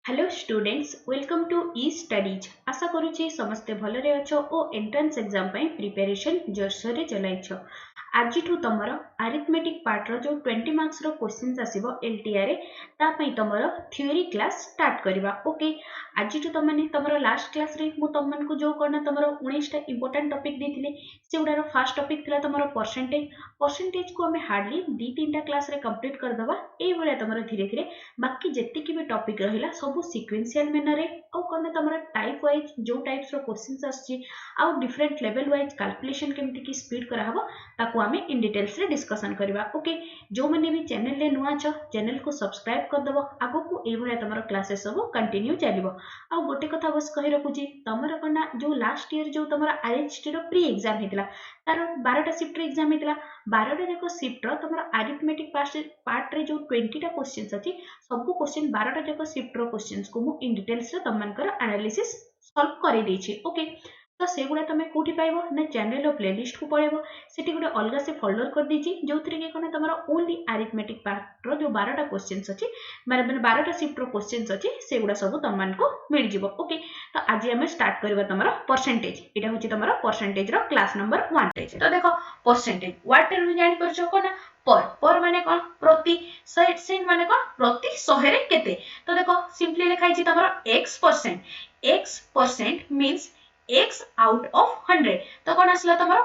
Hello students welcome to E studies आशा करुच्ची समस्ते भलरे अच्छ और एंट्रेंस एग्जाम प्रिपरेशन जोरसोर चलाइछ। आज तुम अरिथमेटिक पार्ट रो 20 मार्क्स रो क्वेश्चंस आसीबो एलटीआर तापई तुमर थ्योरी क्लास स्टार्ट करबा। ओके आज तुमने तुमर लास्ट क्लास रे मु तुमन को जो करना तुमर 19 टा इंपोर्टेंट टॉपिक देथिले सेउडारो फर्स्ट टॉपिक थिला तुमर परसेंटेज को हमें हार्डली 2-3 टा क्लास रे कंप्लीट कर दबा। एई भले तुमर धीरे धीरे बाकी जेतिकी भी टॉपिक रहिला सब सिक्वेंशियल मैनर रे आउ कोन तुमर टाइप वाइज जो टाइप्स रो क्वेश्चंस आछि आउ डिफरेंट लेवल वाइज कैलकुलेशन केमति की स्पीड करा हबो ताको हमें इन डिटेल्स रे डिस्कशन करबा। ओके जो माने भी चैनल ले नुआ छ चैनल को सब्सक्राइब कर दबो आगो को ए भले तुमर क्लासेस सब कंटिन्यू चलिबो। आउ गोटे कथा बस कहि रखुची तुमर कोना जो लास्ट ईयर जो तुमर आईएचटी रो प्री एग्जाम हेतला तार 12 टा शिफ्ट रो एग्जाम हेतला 12 टा जाको शिफ्ट रो तुमर अरिथमेटिक पार्ट रे जो 20 टा क्वेश्चंस अछि सब क्वेश्चन 12 टा जाको शिफ्ट रो क्वेश्चंस को मु इन डिटेल्स रे तमनकर एनालिसिस सॉल्व करि देछि। ओके तो सेगुड़ा तुम कौटी पाइब ना चैनल प्लेलिस्ट को पड़ेब सेठी गोटे अलग से फोल्डर कर देछि जो थरे के कोन तमरो ओनली अरिथमेटिक पार्ट रो जो 12 टा क्वेश्चंस अछि माने 12 टा शिफ्ट रो क्वेश्चंस अछि सेगुड़ा सब तमन को मिल जिवो। ओके तो आज हम स्टार्ट करबा तमरो परसेंटेज एटा होछि तमरो परसेंटेज रो क्लास नंबर 1। तो देखो परसेंटेज व्हाट रे जानि परछो कोन पर माने कोन प्रति सेंट माने कोन प्रति 100 रे केते। तो देखो सिंपली लिखाइ छि तमरो x% means x out of 100 तो कौन आसला तमरो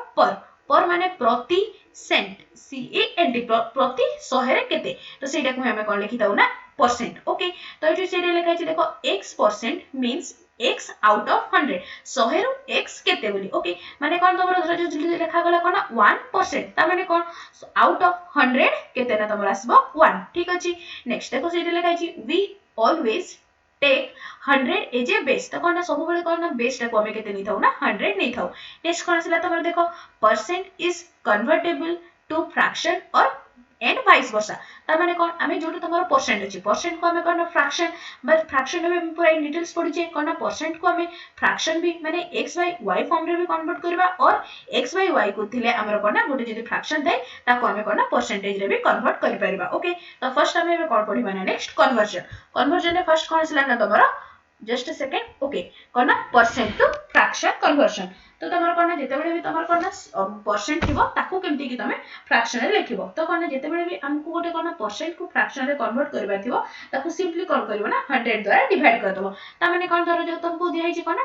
पर माने प्रति सेंट CENT प्रति 100 रे केते तो सेटा को हमें कोन लिखि दउ ना परसेंट। ओके तो एठी सेटा लिखाइ छि देखो x% means x out of 100 100 रु x केते बोली। ओके माने कोन तमरो धर जो लिखा गला कोन 1% ता माने कोन आउट ऑफ 100 केते ना तमरो आसबो 1। ठीक अछि नेक्स्ट देखो सेटा लिखाइ छि we always take 100 as a base तो कोन सब बेले कोन बेस टा को हमें केते नहीं थाउ ना 100 नहीं थाउ। नेक्स्ट कोन आसला तमरो देखो percent is convertible to fraction और एंड वाइस वर्सा ता माने कोन हमें जोटा तमरो परसेंट अछि परसेंट को हमें कोन फ्रैक्शन बट फ्रैक्शन में पूरा इन डिटेल्स पढि जे कोन परसेंट को हमें फ्रैक्शन भी माने x बाय y फॉर्म रे भी कन्वर्ट करबा और x बाय y को थिले हमर कोन गोटे जदी फ्रैक्शन थाए ताको हमें कोन परसेंटेज रे भी कन्वर्ट करि परिबा। ओके तो फर्स्ट हमें कोन पढिबा ना नेक्स्ट कन्वर्जन रे फर्स्ट कोन आसला ना तमरो जस्ट अ सेकंड। ओके कोन परसेंट टू फ्रैक्शन कन्वर्जन तो तमर कोन जेते बेले भी तमर कोन परसेंट थिबो ताको केमति कि तमे फ्रैक्शन रे लिखिबो तो कोन जेते बेले भी हमकु गोटे कोन परसेंट को फ्रैक्शन रे कन्वर्ट करबा थिबो ताको सिंपली कोन करबो ना 100 द्वारा डिवाइड कर दबो ता माने कोन धरो जो तुमको दिया हिची कोन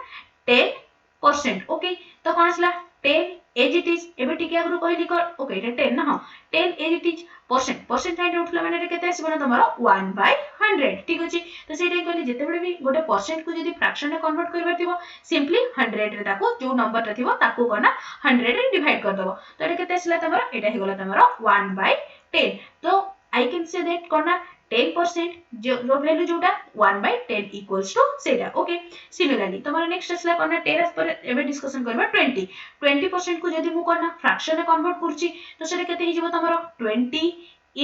10%। ओके तो कोन आसला 10 एज इट इज एबे टिके आगु कहली कर। ओके एटा 10 ना हां 10 एज इट इज परसेंट हाइट उठला माने केते आसीबो ना तमरो 1/100। ठीक अछि तो सेटा कहली जेते बेले भी गोटे परसेंट को जदी फ्रैक्शन रे कन्वर्ट करबा थिबो सिंपली 100 रे ताको जो नंबर ता थिबो ताको कोना 100 रे डिवाइड कर दबो तो एटा केते आसला तमरो एटा हे गला तमरो 1/10 तो आई कैन से दैट कोना 10% जो वैल्यू जोटा 1/10 इक्वल्स टू सेटा। ओके सिमिलरली तमरो नेक्स्ट आसला कोना 10 पर एबे डिस्कशन करबा 20% को जदी मु कोना फ्रैक्शन रे कन्वर्ट करछि तो सेटा केते हि जिवो तमरो 20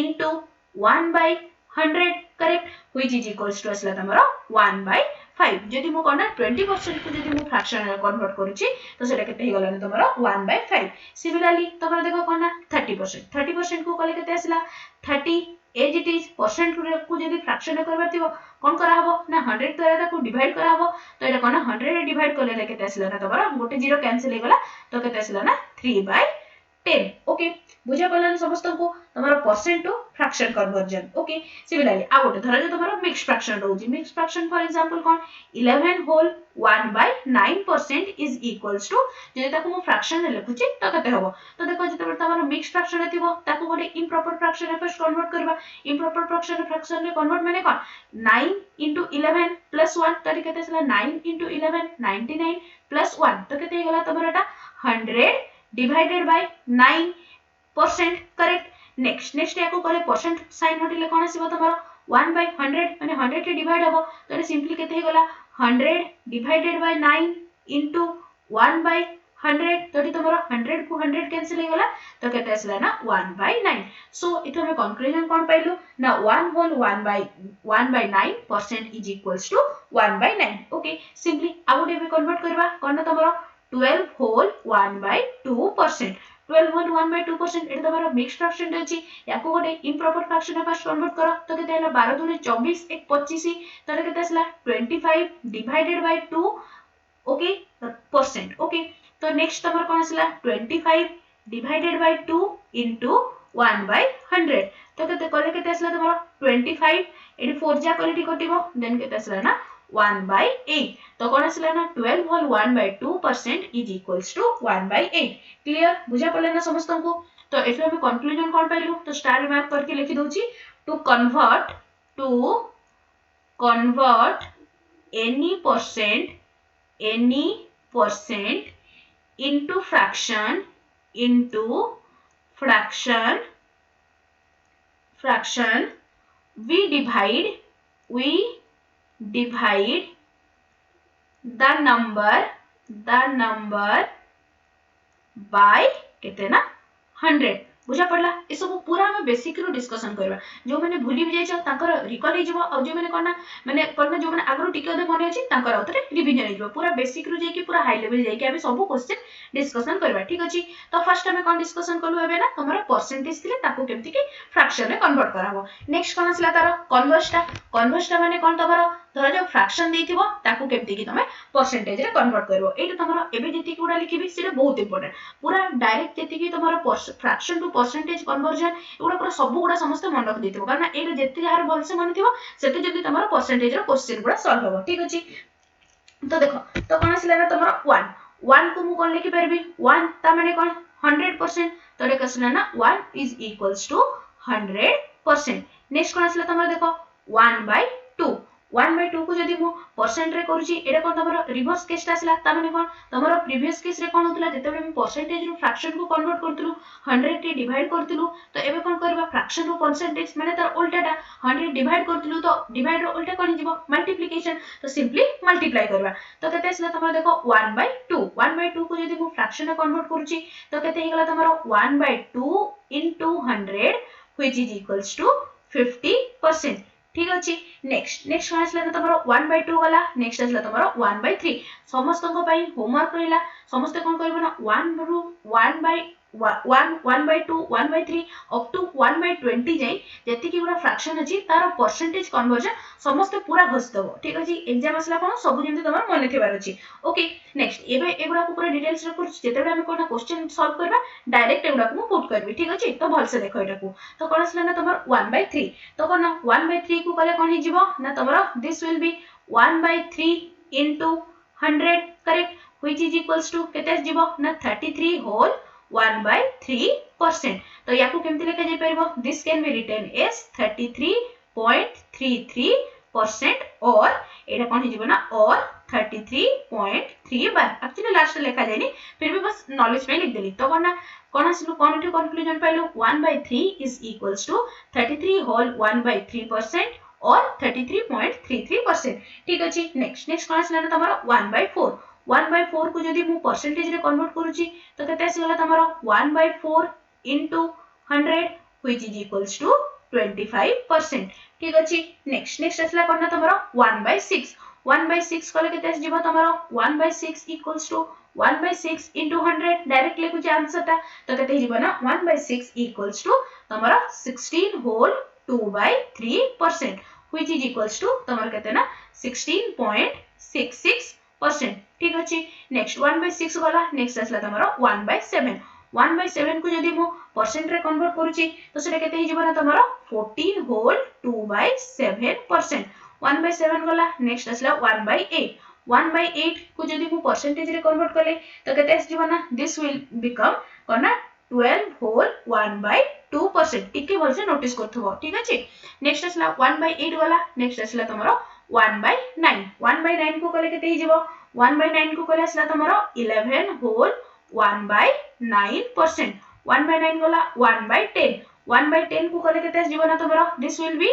into 1/100 correct which is equals to असला तमरो 1/5 जदी मु कोना 20% को जदी मु फ्रैक्शन रे कन्वर्ट करूची तो सेटा केते हि गला तमरो 1/5। सिमिलरली तमरो देखो कोना 30% को कले केते असला 30 एज इट इज परसेंट को जदी फ्रैक्शन रे करबा थिबो कोन करा हबो ना 100 द्वारा ताको डिवाइड करा हबो तो एटा कोना 100 रे डिवाइड करले केते असला ना तमरो गोटे जीरो कैंसिल हे गला तो केते असला ना 3/10। ओके बुझा पड़ला समस्त को तमरो percent to fraction conversion. Okay similarly आ गोटे धर जो तमरो मिक्स फ्रैक्शन रहउची मिक्स फ्रैक्शन फॉर एग्जांपल कोन 11 होल 1/9% इज इक्वल्स टू जे ताको मु फ्रैक्शन रे लिखुची त कते हबो तो देखो जते बेर तमरो मिक्स फ्रैक्शन रे थिबो ताको गोटे इम्प्रॉपर फ्रैक्शन रे फर्स्ट कन्वर्ट करबा इम्प्रॉपर फ्रैक्शन रे कन्वर्ट माने कोन 9 into 11 plus 1 तो केते असला 9 into 11 99 plus 1 तो केते गला तमरो एटा 100 divided by 9% करेक्ट। नेक्स्ट याको कहले परसेंट साइन हटिले कोन आसीबो तमरो 1/100 माने 100 रे डिवाइड हबो तो सिंपली केते हे गला 100 divided by 9 into 1/100 तो तमरो 100 को 100 कैंसिल हे गला तो केते आसला ना 1/9। सो इतो हम कंक्लूजन कोन पाइलु ना 1 whole 1/9% is equals to 1/9। Okay simply आ गोटे भी कन्वर्ट करबा कोन तमरो 12 whole 1/2% 12 होल 1/2% एटा तमरो मिक्स्ड फ्रैक्शन रे अछि याको गोटे इम्प्रॉपर फ्रैक्शन में फर्स्ट कन्वर्ट करो तो केते हला 12 दूनी 24 1 25 तो केते आसला 25 divided by 2 okay percent okay तो नेक्स्ट तमर कोन आसला 25 डिवाइडेड बाय 2 इनटू 1/100 तो केते कले केते आसला तमरो 25 एडी 4 जा क्वालिटी कटिबो देन केते आसला ना 1/8 तो कोन आसला ना 12 whole 1/2% is equals to 1/8 clear बुझा पड़ले ना समस्त को तो एठो हम कंक्लूजन कोन पाइलु तो स्टार मार्क करके लिखि दोची to convert any percent into fraction we divide the number by केते ना 100 बुझा पड़ला ए सब पूरा हम बेसिक रो डिस्कशन करबा जो माने भूली भी जाय छ ताकर रिकॉल हे जबो आ जो माने कोना जो माने आगरो टिके दे मने अछि ताकर आउतरे रिवीजन हे जबो पूरा बेसिक रो जे कि पूरा हाई लेवल जाय कि हम सब क्वेश्चन डिस्कशन करबा ठीक अछि तो फर्स्ट हम कोन डिस्कशन करलु हेबे ना हमर परसेंटेज थिले ताको केमति कि फ्रैक्शन में कन्वर्ट कराबो नेक्स्ट कोन असला तार कन्वर्सटा माने कोन तमरो धर जो फ्रैक्शन देथिबो ताको केमति कि तमे परसेंटेज रे कन्वर्ट करबो एटा तमरो एबे जेति गुडा लिखिबी सेटा बहुत इंपोर्टेंट पूरा डायरेक्ट जेति कि तमरो फ्रैक्शन टू परसेंटेज कन्वर्जन एगुडा पूरा सब गुडा समस्त मन रख देथिबो कारण एटा जेति यार भलसे मन थिबो सेते जल्दी तमरो परसेंटेज रो क्वेश्चन गुडा सॉल्व होबो ठीक अछि तो देखो तो कोन आसला ना तमरो 1 को मु कोन लिखि परबी 1 ता माने कोन 100% तो एटा कसला ना 1 इज इक्वल्स टू 100% नेक्स्ट कोन आसला तमरो देखो 1/2 को जदी मु परसेंट रे करूची एटा कोन तमरो रिवर्स केस आसला ता माने कोन तमरो प्रीवियस केस रे कोन होतला जेतेबे हम परसेंटेज रो फ्रैक्शन को कन्वर्ट करतलु 100 टे डिवाइड करतलु तो एबे कोन करबा फ्रैक्शन रो परसेंटेज माने तार उल्टाटा 100 डिवाइड करतलु तो डिवाइड रो उल्टा कोन हिजबो मल्टीप्लिकेशन तो सिंपली मल्टीप्लाई करबा तो केते आसला तमरो देखो 1/2 को जदी मु फ्रैक्शन रे कन्वर्ट करूची तो केते हेगला तमरो 1/2 into 100 which is equals to 50% ठीक अछि नेक्स्ट कोन आसला ना तमरो 1/2 गला नेक्स्ट आसला तमरो 1/3 समस्त को पई होमवर्क रहिला समस्त कोन करबो ना 1/2 1/3 अप टू 1/20 जाई जति कि गुडा फ्रैक्शन अछि तार परसेंटेज कन्वर्जन समस्त पूरा घस दबो ठीक अछि एग्जाम आसला कोन सब जेंति तमर मने थिबार अछि ओके नेक्स्ट एबे एगुडा को पूरा डिटेल्स रे कर जेतेबे हम कोन क्वेश्चन सॉल्व करबा डायरेक्ट एगुडा को पुट करबी ठीक अछि तो भल से देखो एटा को तो कोन आसला ना तमर 1/3 तो कोन 1/3 को कले कोन हिजिबो ना तमरो this will be 1/3 into 100 correct which is equals to केते जिवो ना 33 होल 1/3% तो याकू केमति लेके जे परबो this can be written as 33.33% और एटा कोन हिजिबो ना और 33.3 बार एक्चुअली लास्ट लेखा जानी फिर भी बस नॉलेज में लिख देली तो कोन आसलु कोन एठी कंक्लूजन पाइलो 1/3 इज इक्वल्स टू 33 होल 1/3% और 33.33% ठीक अछि नेक्स्ट कोन आसला ना तमरो 1/4 को जदी मु परसेंटेज रे कन्वर्ट करूची तो केते आसीगला तमरो 1/4 into 100 which is equals to 25% ठीक अछि नेक्स्ट आसला कोन तमरो 1/6 कले केते आसीबो तमरो 1/6 equals to 1/6 into 100 डायरेक्ट लिखुची आंसर ता तो केते हिजबो ना 1/6 equals to तमरो 16 whole 2/3% which is equals to तमरो केते ना 16.66% ठीक अछि नेक्स्ट 1/6 गला नेक्स्ट आसला तमरो 1/7 को जदी मु परसेंट रे कन्वर्ट करूची तो सेटा केते हिजबो ना तमरो 14 होल 2/7% 1/7 गला नेक्स्ट आसला 1/8 को जदी मु परसेंटेज रे कन्वर्ट करले तो केते आसीबो ना दिस विल बिकम कोना 12 होल 1/2% टिके भलसे नोटिस करथबो ठीक अछि नेक्स्ट आसला 1/8 गला नेक्स्ट आसला तमरो 1/9 को कले केते हिजबो 1/9 को कले आसला तमरो 11 होल 1/9% 1/9 गला 1/10 को कले केते जिवो ना तमरो दिस विल बी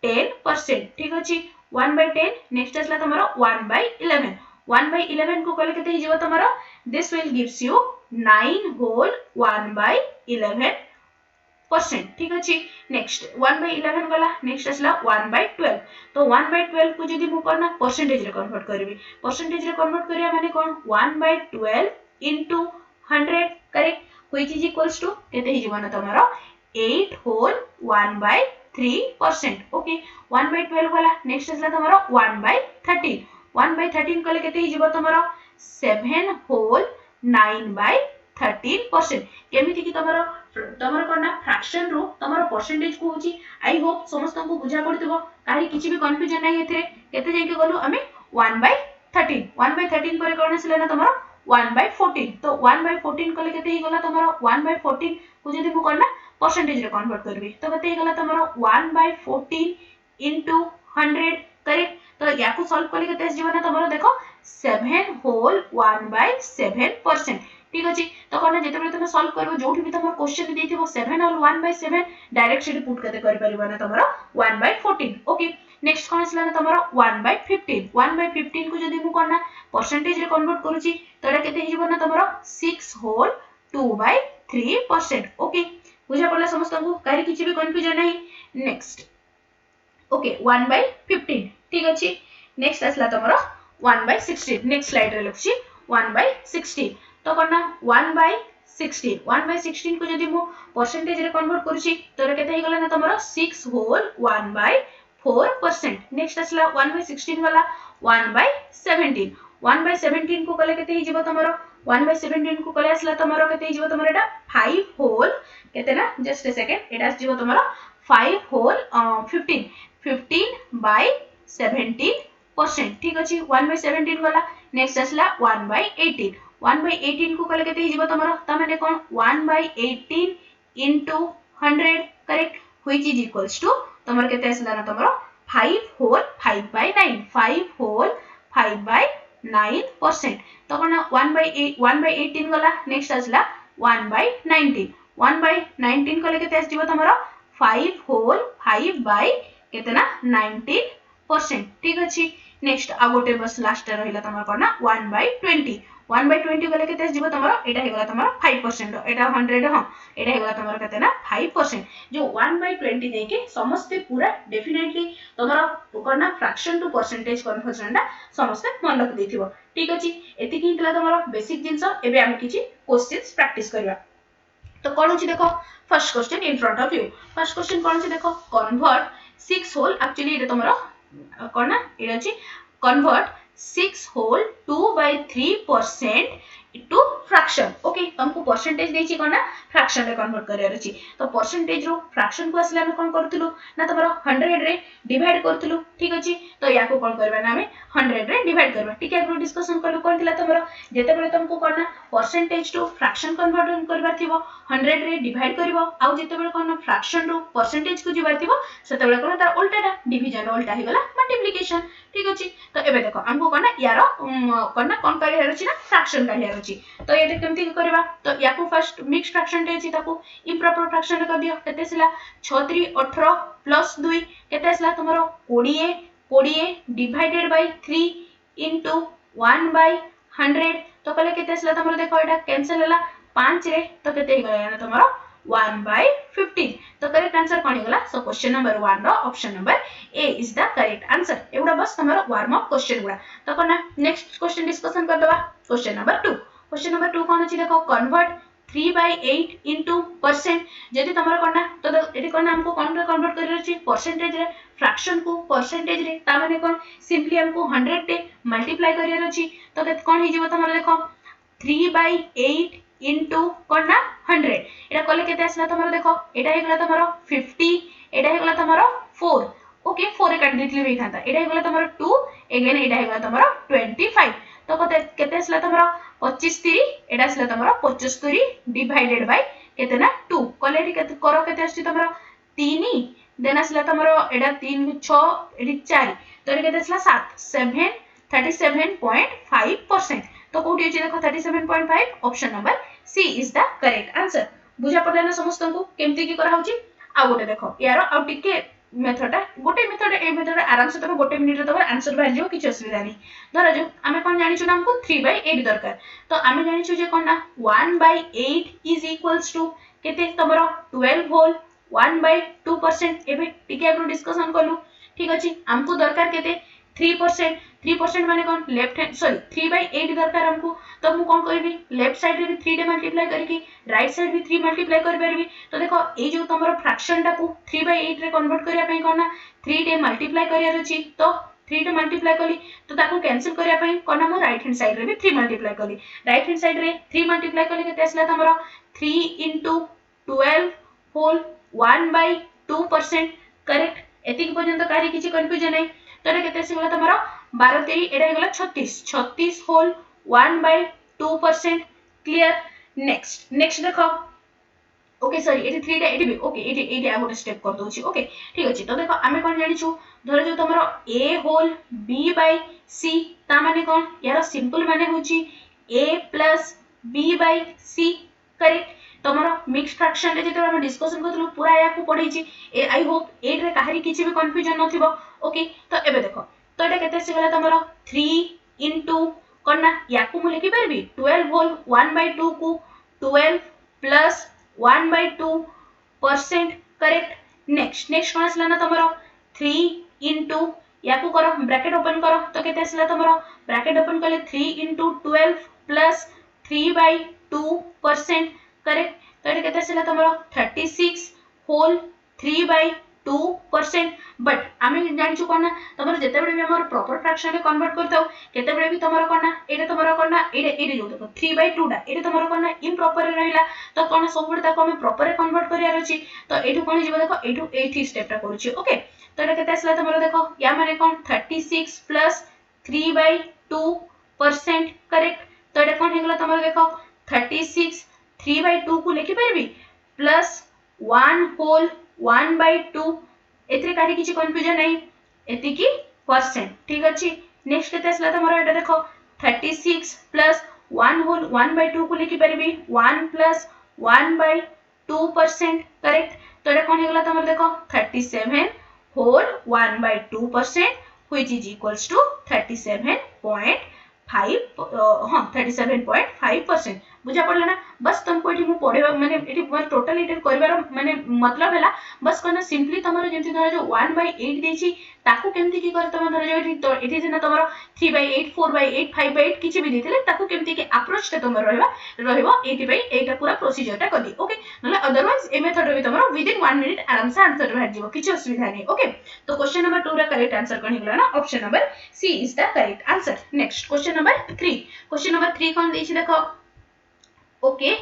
10% ठीक अछि 1/10 नेक्स्ट आसला तमरो 1/11 को कले केते हिजबो तमरो दिस विल गिव्स यू 9 होल 1/11% ठीक अछि नेक्स्ट 1/11 गला नेक्स्ट आसला 1/12 तो 1/12 को जदी मु करना परसेंटेज रे कन्वर्ट करबी परसेंटेज रे कन्वर्ट करिया माने कोन 1/12 into 100 correct which is equals to केते हि जीवन तमरो 8 होल 1/3% ओके 1/12 वाला नेक्स्ट असला तमरो 1/13 1/13 कले केते हि जीव तमरो 7 होल 9/13% केमिति कि तमरो कोना फ्रैक्शन रो तमरो परसेंटेज को होची आई होप समस्त को बुझा पड़तिबो काहे किछि भी कंफ्यूजन नाही एथरे केते जाके गलु हमें 1/13 1/13 पर कोन आसले ना तमरो 1/14 तो 1/14 कले केते हि गला तमरो 1/14 को जदी मु करना परसेंटेज रे कन्वर्ट करबी तो केते हि गला तमरो 1/14 into 100 करेक्ट तो याकू सॉल्व कले केते आसी जीवना तमरो देखो 7 होल 1/7% ठीक अछि तो कोन जेते बेले तुम सॉल्व करबो जोठी भी तुम क्वेश्चन देथिबो 7 होल 1/7 डायरेक्ट सेठी पुट करते कर परिबो ना तमरो 1/14 ओके नेक्स्ट कोन आसला ना तमरो 1/15 1/15 को जदी मु करना परसेंटेज रे कन्वर्ट करूची तो एटा केते हिजबो ना तमरो 6 होल 2/3% ओके बुझा पड़ला समस्त को काहे किछि भी कंफ्यूजन नाही नेक्स्ट ओके 1/15 ठीक अछि नेक्स्ट आसला तमरो 1/16 नेक्स्ट स्लाइड रे लिखछि 1/16 तो करना 1/16 को जदी मु परसेंटेज रे कन्वर्ट करूची तो केते हि गला ना तमरो 6 होल 1/4% नेक्स्ट आसला 1/16 वाला 1/17 1/17 को कले केते हि जीवो तमरो 1/17 को कले आसला तमरो केते हि जीवो तमरो एटा 5 होल केते ना जस्ट अ सेकंड एटा जीवो तमरो 5 होल 15/17% ठीक अछि 1/17 वाला नेक्स्ट आसला 1/18 1/18 को कले केते हि जीवो तमरो त माने कोन 1/18 into 100 correct which is equals to तमरो केते आसला ना तमरो 5 होल 5/9 5 होल 5/9% तो कोन 1/18 वाला नेक्स्ट आसला 1/19 1/19 कले केते आस जीवो तमरो 5 होल 5 by केतना 19% ठीक अछि नेक्स्ट आ गोटे बस लास्ट रहिला तमर कोना 1/20 1/20 गले केते जीव तमरो एटा हे गला तमरो 5% एटा 100 हां एटा हे गला तमरो केतना 5% जो 1/20 देके समस्त पूरा डेफिनेटली तमरो कोना फ्रैक्शन टू परसेंटेज कन्वर्जन दा समस्त मन रख देथिबो ठीक अछि एति कि हितला तमरो बेसिक जिंस एबे हम किछि क्वेश्चंस प्रैक्टिस करबा तो कौन होची देखो first question in front of you first question कौन होची देखो कन्वर्ट 6 होल एक्चुअली ये तमरो कोन ना ये अछि convert 6 whole 2/3% to fraction okay हमको परसेंटेज देछि कोन ना फ्रैक्शन रे कन्वर्ट करियर अछि तो परसेंटेज रो फ्रैक्शन को असले हम कोन करथिलु ना तमरो 100 रे डिवाइड करथिलु ठीक अछि तो याको कोन करबा ना हमें 100 रे डिवाइड करबा ठीक है एग्रो डिस्कशन करबो कोन थिला तमरो जेते बेले तुमको कोन ना परसेंटेज टू फ्रैक्शन कन्वर्ट करबा थिबो 100 रे डिवाइड करबो आ जेते बेले कोन फ्रैक्शन रो परसेंटेज को जिबार थिबो सेते बेले कोन तार उल्टाटा डिवीजन उल्टा हे गला मल्टीप्लिकेशन ठीक अछि तो एबे देखो हमको कोन ना यारो कोन ना कोन करियर अछि ना फ्रैक्शन करियर अछि तो ये केमति करबा तो याको फर्स्ट मिक्स फ्रैक्शन टे अछि ताको इम्प्रॉपर फ्रैक्शन रे कर दियो केते सिला 6 3 18 प्लस 2 केते सिला तमरो 20 डिवाइडेड बाय 3 into 1/100 तो कले केते सिला तमरो देखो एटा कैंसिल होला 5 रे तो केते गला ना तमरो 1/15 तो करेक्ट आंसर कोन गला सो क्वेश्चन नंबर 1 रो option number A is the correct answer एवडा बस तमरो वार्म अप क्वेश्चन गुडा तो कोना नेक्स्ट क्वेश्चन डिस्कशन कर दबा क्वेश्चन नंबर 2 कोन अछि देखो कन्वर्ट 3/8 into परसेंट जदि तमरो कोना तो एटी कोन हमको कोन रे कन्वर्ट करियर अछि परसेंटेज रे फ्रैक्शन को परसेंटेज रे ता माने कोन सिंपली हमको 100 टे मल्टीप्लाई करियर अछि तो कोन हि जीवो तमरो देखो 3/8 into कोन ना 100 एटा कले केते आसला तमरो देखो एटा हे गला तमरो 50 एटा हे गला तमरो 4 ओके 4 रे काट देथिले बे थांता एटा हे गला तमरो 2 अगेन एटा हे गला तमरो 25 तो केते आसला तमरो 25 3 एटा आसला तमरो 75 डिवाइडेड बाय केते ना 2 कले केते करो केते आछि तमरो 3 देन आसला तमरो एटा 3 6 एटी 4 तो केते आसला 7 37.5% तो कोठी अछि देखो 37.5 option number C is the correct answer बुझा पड़ला ना समस्त को केमति की करा होची आ गोटे देखो यारो आ टिके मेथड गोटे मेथड ए मेथड आराम से तमे गोटे मिनिट रे तमे आंसर बाहर जियो किछ असुविधा नहीं धरा जो आमे कोन जानि छु ना हमको 3/8 दरकार तो आमे जानि छु जे कोन ना 1/8 इज इक्वल्स टू केते तमरो 12 होल 1/2% एबे टिके आगु डिस्कशन करलु ठीक अछि हमको दरकार केते 3%, 3% माने कौन लेफ्ट हैंड सॉरी 3/8 दरकार हमको, तो मु कौन करबी लेफ्ट साइड रे भी 3 डे मल्टीप्लाई करके राइट साइड भी 3 मल्टीप्लाई कर परबी। तो देखो ए जो तमरो फ्रैक्शन टा को 3/8 रे कन्वर्ट करिया पई कोन ना 3 डे मल्टीप्लाई करिया रची, तो 3 डे मल्टीप्लाई कली तो ताको कैंसिल करिया पई कोन ना मु राइट हैंड साइड रे भी 3 मल्टीप्लाई कली, राइट हैंड साइड रे 3 मल्टीप्लाई कली केते आसला तमरो 3 * 12 होल 1/2%, करेक्ट। एतिक पर्यंत कारी किछि कंफ्यूजन नै, तो एटा केते आसीगला तमरो 12 3 एटा हेगला 36, 36 होल 1/2%, क्लियर। नेक्स्ट देखो, ओके सॉरी एटी 3 टा एटी भी ओके एटी आ गोटे स्टेप कर दोछि, ओके ठीक अछि। तो देखो आमे कोन जानि छु, धरो जो तमरो a होल b/c ता माने कोन यार सिंपल माने होछि a + b/c, करेक्ट। तमरो मिक्स फ्रैक्शन रे जेते हम डिस्कशन करथलो पूरा या को पढै छि, आई होप एट रे काहरी किछि भी कंफ्यूजन नथिबो, ओके। तो एबे देखो, तो एटा केते सिगला तमरो 3 * कोन ना या को मु लिखि परबी 12 होल 1/2 को 12 + 1/2%, करेक्ट। नेक्स्ट कोन आसला ना तमरो 3 * या को करो ब्रैकेट ओपन करो, तो केते आसला तमरो ब्रैकेट ओपन करले 3 * 12 + 3/2%, करेक्ट। तो एटा केते आसला तमरो 36 होल 3/2%। बट आमे जानि छु कोन ना तमरो जेते बेले भी हमर प्रॉपर फ्रैक्शन रे कन्वर्ट करताओ केते बेले भी तमरो कोन ना एटा तमरो कोन ना एटा जो देखो 3/2 टा एटा तमरो कोन ना इम्प्रॉपर रे रहिला, तो कोन सब बेले ताको हमें प्रॉपर रे कन्वर्ट करियार अछि। तो एठु कोन जिवो देखो एठु एठी स्टेप टा करूछि, ओके। तो एटा केते आसला तमरो देखो या माने कोन 36 + 3/2%, करेक्ट। तो एटा कोन हेगला तमरो देखो 36 3/2 को लिखि परबी प्लस 1 होल 1/2, एतरे काहे किछि कंफ्यूजन नै, एति की परसेंट, ठीक अछि। नेक्स्ट केते आसला तमरो एटा देखो 36 + 1 होल 1/2 को लिखि परबी 1 + 1/2%, करेक्ट। तो एटा कोन हेगला तमरो देखो 37 whole 1/2% which is equals to 37.5 हां 37.5%, बुझा पड़ला ना। बस तुमको एठी मु पढेबा माने एठी टोटल एठी करबार माने मतलब हैला बस कोन सिंपली तमरो जेंति धर जो 1/8 देछि ताकू केमति की कर तम धर जो एठी तो एठी जेना तमरो 3/8 4/8 5/8 किछि भी देथिले ताकू केमति की अप्रोच ते तमरो रहइबो एठी पई एटा पूरा प्रोसीजर ता करदी, ओके। नले अदरवाइज ए मेथड रे तमरो विद इन 1 मिनिट आराम से आंसर बाहर जीवो, किछि असुविधा नै, ओके। तो क्वेश्चन नंबर 2 रा करेक्ट आंसर कोन हिगला ना option number C is the correct answer. Next question number 3, question number 3 कोन देछि देखो, ओके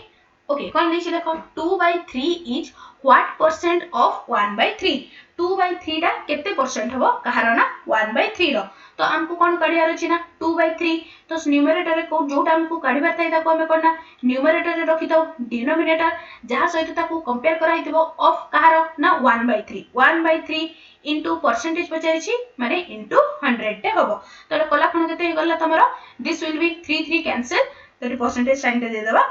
कौन देछि देखो 2/3 इज व्हाट परसेंट ऑफ 1/3, 2/3 टा केते परसेंट हबो कहार ना 1/3 रो। तो हमको कोन काढियार अछि ना 2/3, तो न्यूमरेटर रे को जोटा हमको काढिबार थाइ ताको हमें कोन ना न्यूमरेटर रे रखि दो डिनोमिनेटर जहा सहित ताको कंपेयर करा हितबो ऑफ कहार ना 1/3, 1/3 इनटू परसेंटेज पचारि छी माने इनटू 100 टे हबो। तो कला खण केते गल्ला तमरो दिस विल बी 3 3 कैंसिल, तो परसेंटेज साइन दे देबा,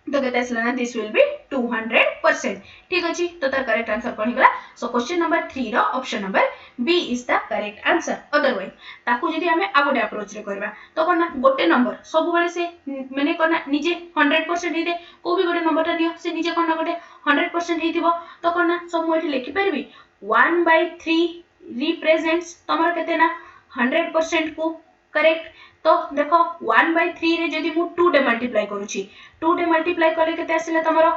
तो केते आसला ना दिस विल बी 200%, ठीक अछि। तो तार करेक्ट आंसर कोन हिगला, सो क्वेश्चन नंबर 3 रो option number B is the correct answer. Otherwise ताकू जदी हमें आ गोटे अप्रोच रे करबा तो कोन ना गोटे नंबर सब बेले से माने कोन ना निजे 100% हिदे को भी गोटे नंबर ता दियो से निजे कोन ना गोटे 100% हिथिबो, तो कोन ना सब मु एठी लिखि परबी 1/3 रिप्रेजेंट्स तमरो केते ना 100% को, करेक्ट। तो देखो 1/3 रे जदी मु 2 डे मल्टीप्लाई करूची 2 डे मल्टीप्लाई करले केते आसिला तमरो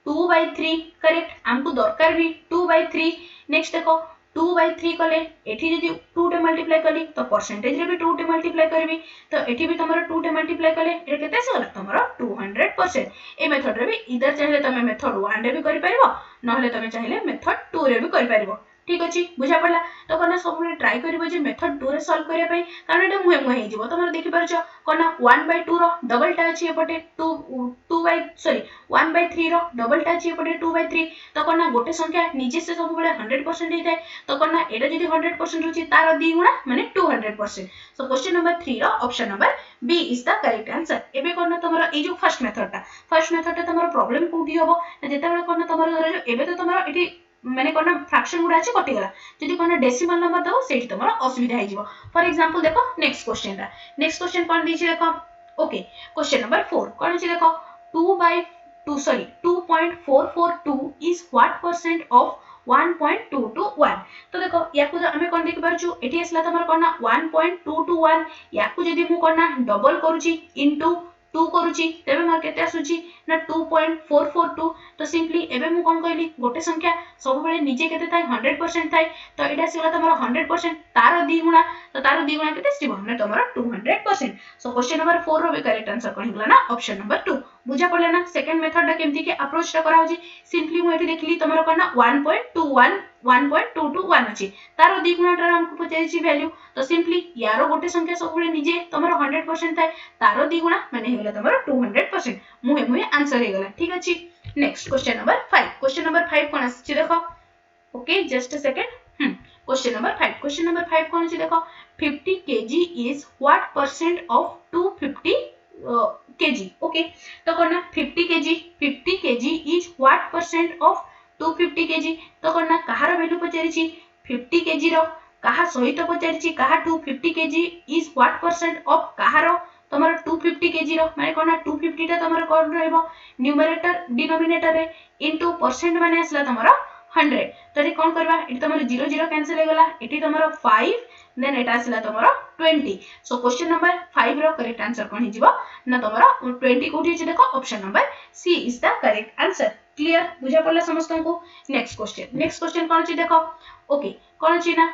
2/3, करेक्ट। हमको दरकार भी 2/3। नेक्स्ट देखो 2/3 कले एठी जदी 2 डे मल्टीप्लाई कली तो परसेंटेज रे भी 2 डे मल्टीप्लाई करबी, तो एठी भी तमरो 2 डे मल्टीप्लाई कले ए केते आसिला तमरो 200%। ए मेथड रे भी इधर चाहिले तमे मेथड 1 रे भी करि परिबो नहले तमे चाहिले मेथड 2 रे भी करि परिबो, ठीक अछि, बुझा पड़ला। तो कोना सब ट्राई करिवो जे मेथड 2 रे सॉल्व करिया पई, कारण एटा मुहे मुहे हिजिवो तमरो देखि परछो कोना 1/2 रो डबल टा अछि एपटे 1/3 रो डबल टा अछि एपटे 2/3, तो कोना गोटे संख्या निजे से सब बेले 100% हेताय, तो कोना एटा जदी 100% होछि तार दी गुणा माने 200%। सो क्वेश्चन नंबर 3 रो option number B is the correct answer. एबे कोना तमरो ए जो फर्स्ट मेथड टा तमरो प्रॉब्लम कोठी होबो जेते बेले कोना तमरो धरो जो एबे तो तमरो एठी माने कोना फ्रैक्शन गुडा अछि कटि गला, जदी कोना डेसिमल नंबर दबो सेठी तमरो असुविधा हे जिवो। फॉर एग्जांपल देखो नेक्स्ट क्वेश्चन कोन दिछि देखो, ओके क्वेश्चन नंबर 4 कोन अछि देखो 2/2 sorry 2.442 is what percent of 1.2 to 1 तो देखो याकू हमें कौन देख पारछु एठी असला तमर कोन ना 1.2 to 1 याकू जदी मु कोन ना डबल करूची इनटू 2 करूची तेबे मार केते आसुची ना 2.442 तो सिंपली एबे मु कोन कहली गोटे संख्या सब बेले निजे केते थाई 100% थाई तो एटा सिगला तमर 100% तार दी गुणा तो तार दी गुणा केते सिबो ना तमर 200% सो क्वेश्चन नंबर 4 रो भी करेक्ट आंसर कोन हिला ना ऑप्शन नंबर 2 बुझा पड़ले ना सेकंड मेथड टा केमती के अप्रोच टा करा होजी सिंपली मु एठी देखली तमर कोन ना 1.21 1.2 to 1 अछि तार दी गुणा टा हमको पचाइछि वैल्यू तो सिंपली यारो गोटे संख्या सब बेले निजे तमर 100% थाई तार दी गुणा माने हेगला तमर 200% मुहे मुहे आंसर हेगला ठीक अछि नेक्स्ट क्वेश्चन नंबर 5 कोन आछि देखो okay just a second question number 5 कोन अछि देखो 50 kg is what percent of 250 kg okay तो कोन ना 50 kg is what percent of 250 kg तो कोन ना कहार वैल्यू पचारिछि 50 kg रो कहा सहित पचारिछि कहा 250 kg is what percent of कहार तमर 250 kg रो माने कोन ना 250 टा तमर कोन रहबो न्यूमरेटर डिनोमिनेटर रे इनटू परसेंट माने असला तमर 100 तो ये कोन करबा एटी तमर 0 0 कैंसिल हे गला एटी तमर 5 देन एटा असला तमर 20 सो क्वेश्चन नंबर 5 रो करेक्ट आंसर कोन हिजिबो ना तमर 20 कोठी छि देखो option number C is the correct answer clear बुझा पड़ला समस्त को नेक्स्ट क्वेश्चन कोन छि देखो ओके कोन छि ना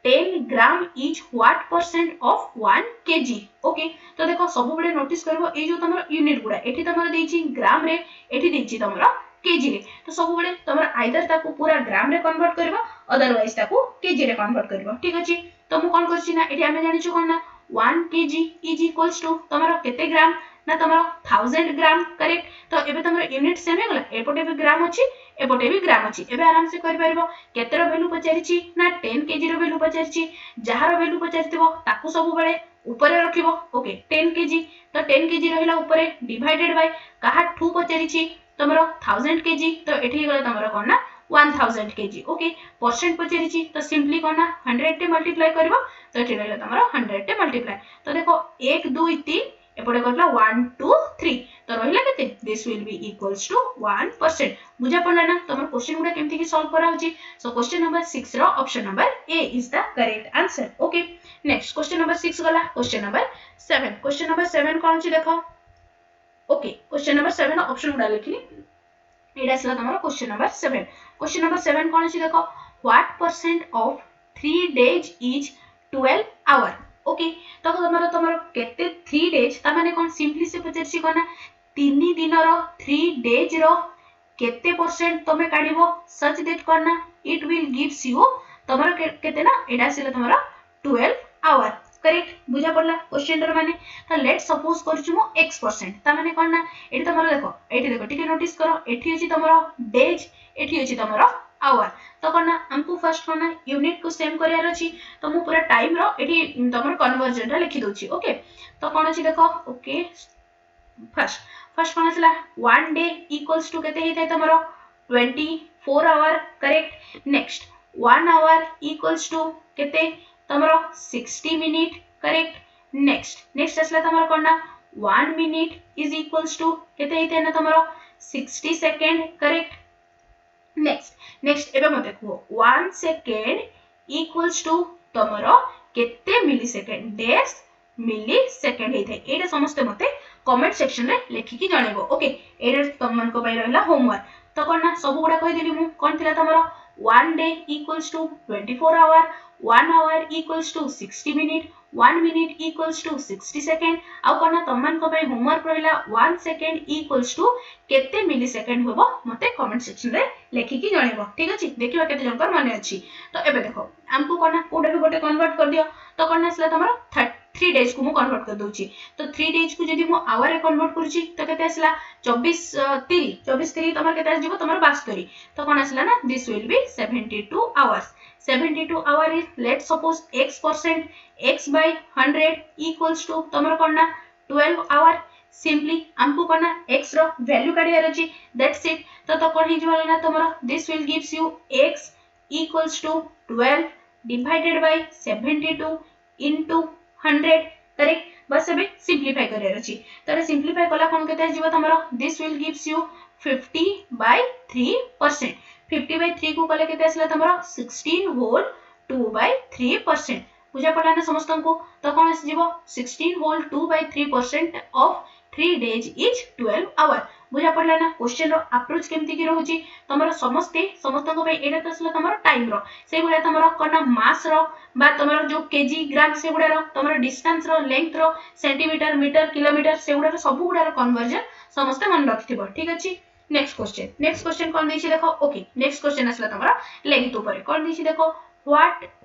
10 gram is what percent of 1 KG okay तो देखो सब बडे नोटिस करबो ए जो तमर यूनिट गुडा एठी तमर देछि ग्राम रे एठी देछि तमर केजी रे तो सब बडे तमर आइदर ताको पूरा ग्राम रे कन्वर्ट करबो अदरवाइज ताको केजी रे कन्वर्ट करबो ठीक अछि तो मु कोन करछि ना एठी हमें जानि छु कोन ना 1 केजी इज इक्वल्स टू तमर केते ग्राम ना तमर 1000 ग्राम करेक्ट तो एबे तमर यूनिट सेम हे गला एपटे भी ग्राम अछि एपटे भी ग्राम अछि एबे आराम से कर परबो केते रो वैल्यू पचारिछि ना 10 केजी रो वैल्यू पचारिछि जहार वैल्यू पचारिथिबो ताकू सब बेले ऊपर रखिबो ओके 10 केजी तो 10 केजी रहिला ऊपर डिवाइडेड बाय कहा 2 पचारिछि तमरो 1000 केजी तो एठी गला तमरो कोन ना 1000 केजी ओके परसेंट पचारिछि तो सिंपली कोन ना 100 टे मल्टीप्लाई करबो तो एठी रहिला तमरो 100 टे मल्टीप्लाई तो देखो 1 2 3 एपटे करला 1 2 3 तो रहिला केते this will be equals to 1% बुझा पड़ला ना तमर क्वेश्चन गुडा केमति की सॉल्व करा होची सो क्वेश्चन नंबर 6 रो option number A is the correct answer okay next question number 6 गला क्वेश्चन नंबर 7 कोन छी देखो ओके क्वेश्चन नंबर 7 ऑप्शन गुडा लिखली एडा असला तमरो क्वेश्चन नंबर 7 कोन छी देखो what percent of 3 days is 12 hour okay तो तमरो केते 3 डेज ता माने कोन सिंपली से पचरसी कोना 3 दिन रो 3 डेज रो केते परसेंट तमे काढिबो सच दैट कोना इट विल गिव्स यू तमरो केते ना एडा सिला तमरो 12 आवर करेक्ट बुझा पड़ला क्वेश्चन रे माने तो लेट सपोज करछु मो x% ता माने कोन ना एठी तमरो देखो टिके नोटिस करो एठी अछि तमरो डेज एठी अछि तमरो आवर तो कोन ना हमको फर्स्ट कोन ना यूनिट को सेम करियार अछि तो मु पूरा टाइम रो एठी तमरो कन्वर्जन रा लिखि दोछि ओके तो कोन अछि देखो ओके फर्स्ट कोन आसला 1 डे इक्वल्स टू केते हेतै तमरो 24 hour correct next 1 hour equals to केते तमरो 60 मिनिट करेक्ट नेक्स्ट असला तमरो कोन ना 1 मिनिट इज इक्वल्स टू केते हेतै ना तमरो 60 सेकंड करेक्ट नेक्स्ट एबे मते को 1 सेकंड इक्वल्स टू तमरो केते मिली सेकंड डेस मिली सेकंड हेतै एटा समस्त मते कमेंट सेक्शन रे लिखि की जणेबो ओके एटा तमन को पय रहला होमवर्क तो कोन ना सब गुडा कहि देली मु कोन थिला तमरो 1 day equals to 24 hour 1 hour equals to 60 minute 1 minute equals to 60 second आ कोन तमन को पय होमवर्क रहला 1 second equals to केते मिली सेकंड होबो मते कमेंट सेक्शन रे लेखि की जणेबो ठीक अछि देखिबा केते जनकर माने अछि तो एबे देखो हमको कोन कोडा भी गोटे कन्वर्ट कर दियो तो कोन असला तमरो 3 डेज को मु कन्वर्ट कर दोछि तो 3 डेज को जदी मु आवर रे कन्वर्ट करछि तो केते असला 24 3 तमर केते आजिबो तमर 72 तो कोन असला ना this will B 72 hours 72 hour is let's suppose x% x by 100 equals to तमरो कोन ना 12 hour simply हमको कोन ना x रो वैल्यू काढियार अछि दैट्स इट तो कोन हि जवाला ना तमरो this will gives you x equals to 12 divided by 72 into 100 correct बस अबे सिंपलीफाई करियार अछि तो सिंपलीफाई कला कोन केते आजिबो तमरो this will gives you 50 by 3% 50/3 को कले केते आसला तमरो 16 होल 2/3%। बुझा पड़ा ना समस्त को? तो कौन आस जीवो 16 whole 2/3% of 3 days is 12 hour. बुझा पड़ा ना? क्वेश्चन रो अप्रोच केमती की रहउची तमरो समस्त को भाई एटा तो आसला तमरो टाइम रो से गुडा तमरो कोना मास रो बा तमरो जो केजी ग्राम से गुडा रो तमरो डिस्टेंस रो लेंथ रो सेंटीमीटर मीटर किलोमीटर से गुडा रो सब गुडा रो कन्वर्जन समस्त मन रखिथिबो। ठीक अछि। नेक्स्ट क्वेश्चन कौन देछि देखो। ओके नेक्स्ट क्वेश्चन आसला तमरो लेंथ ऊपर कौन देछि देखो।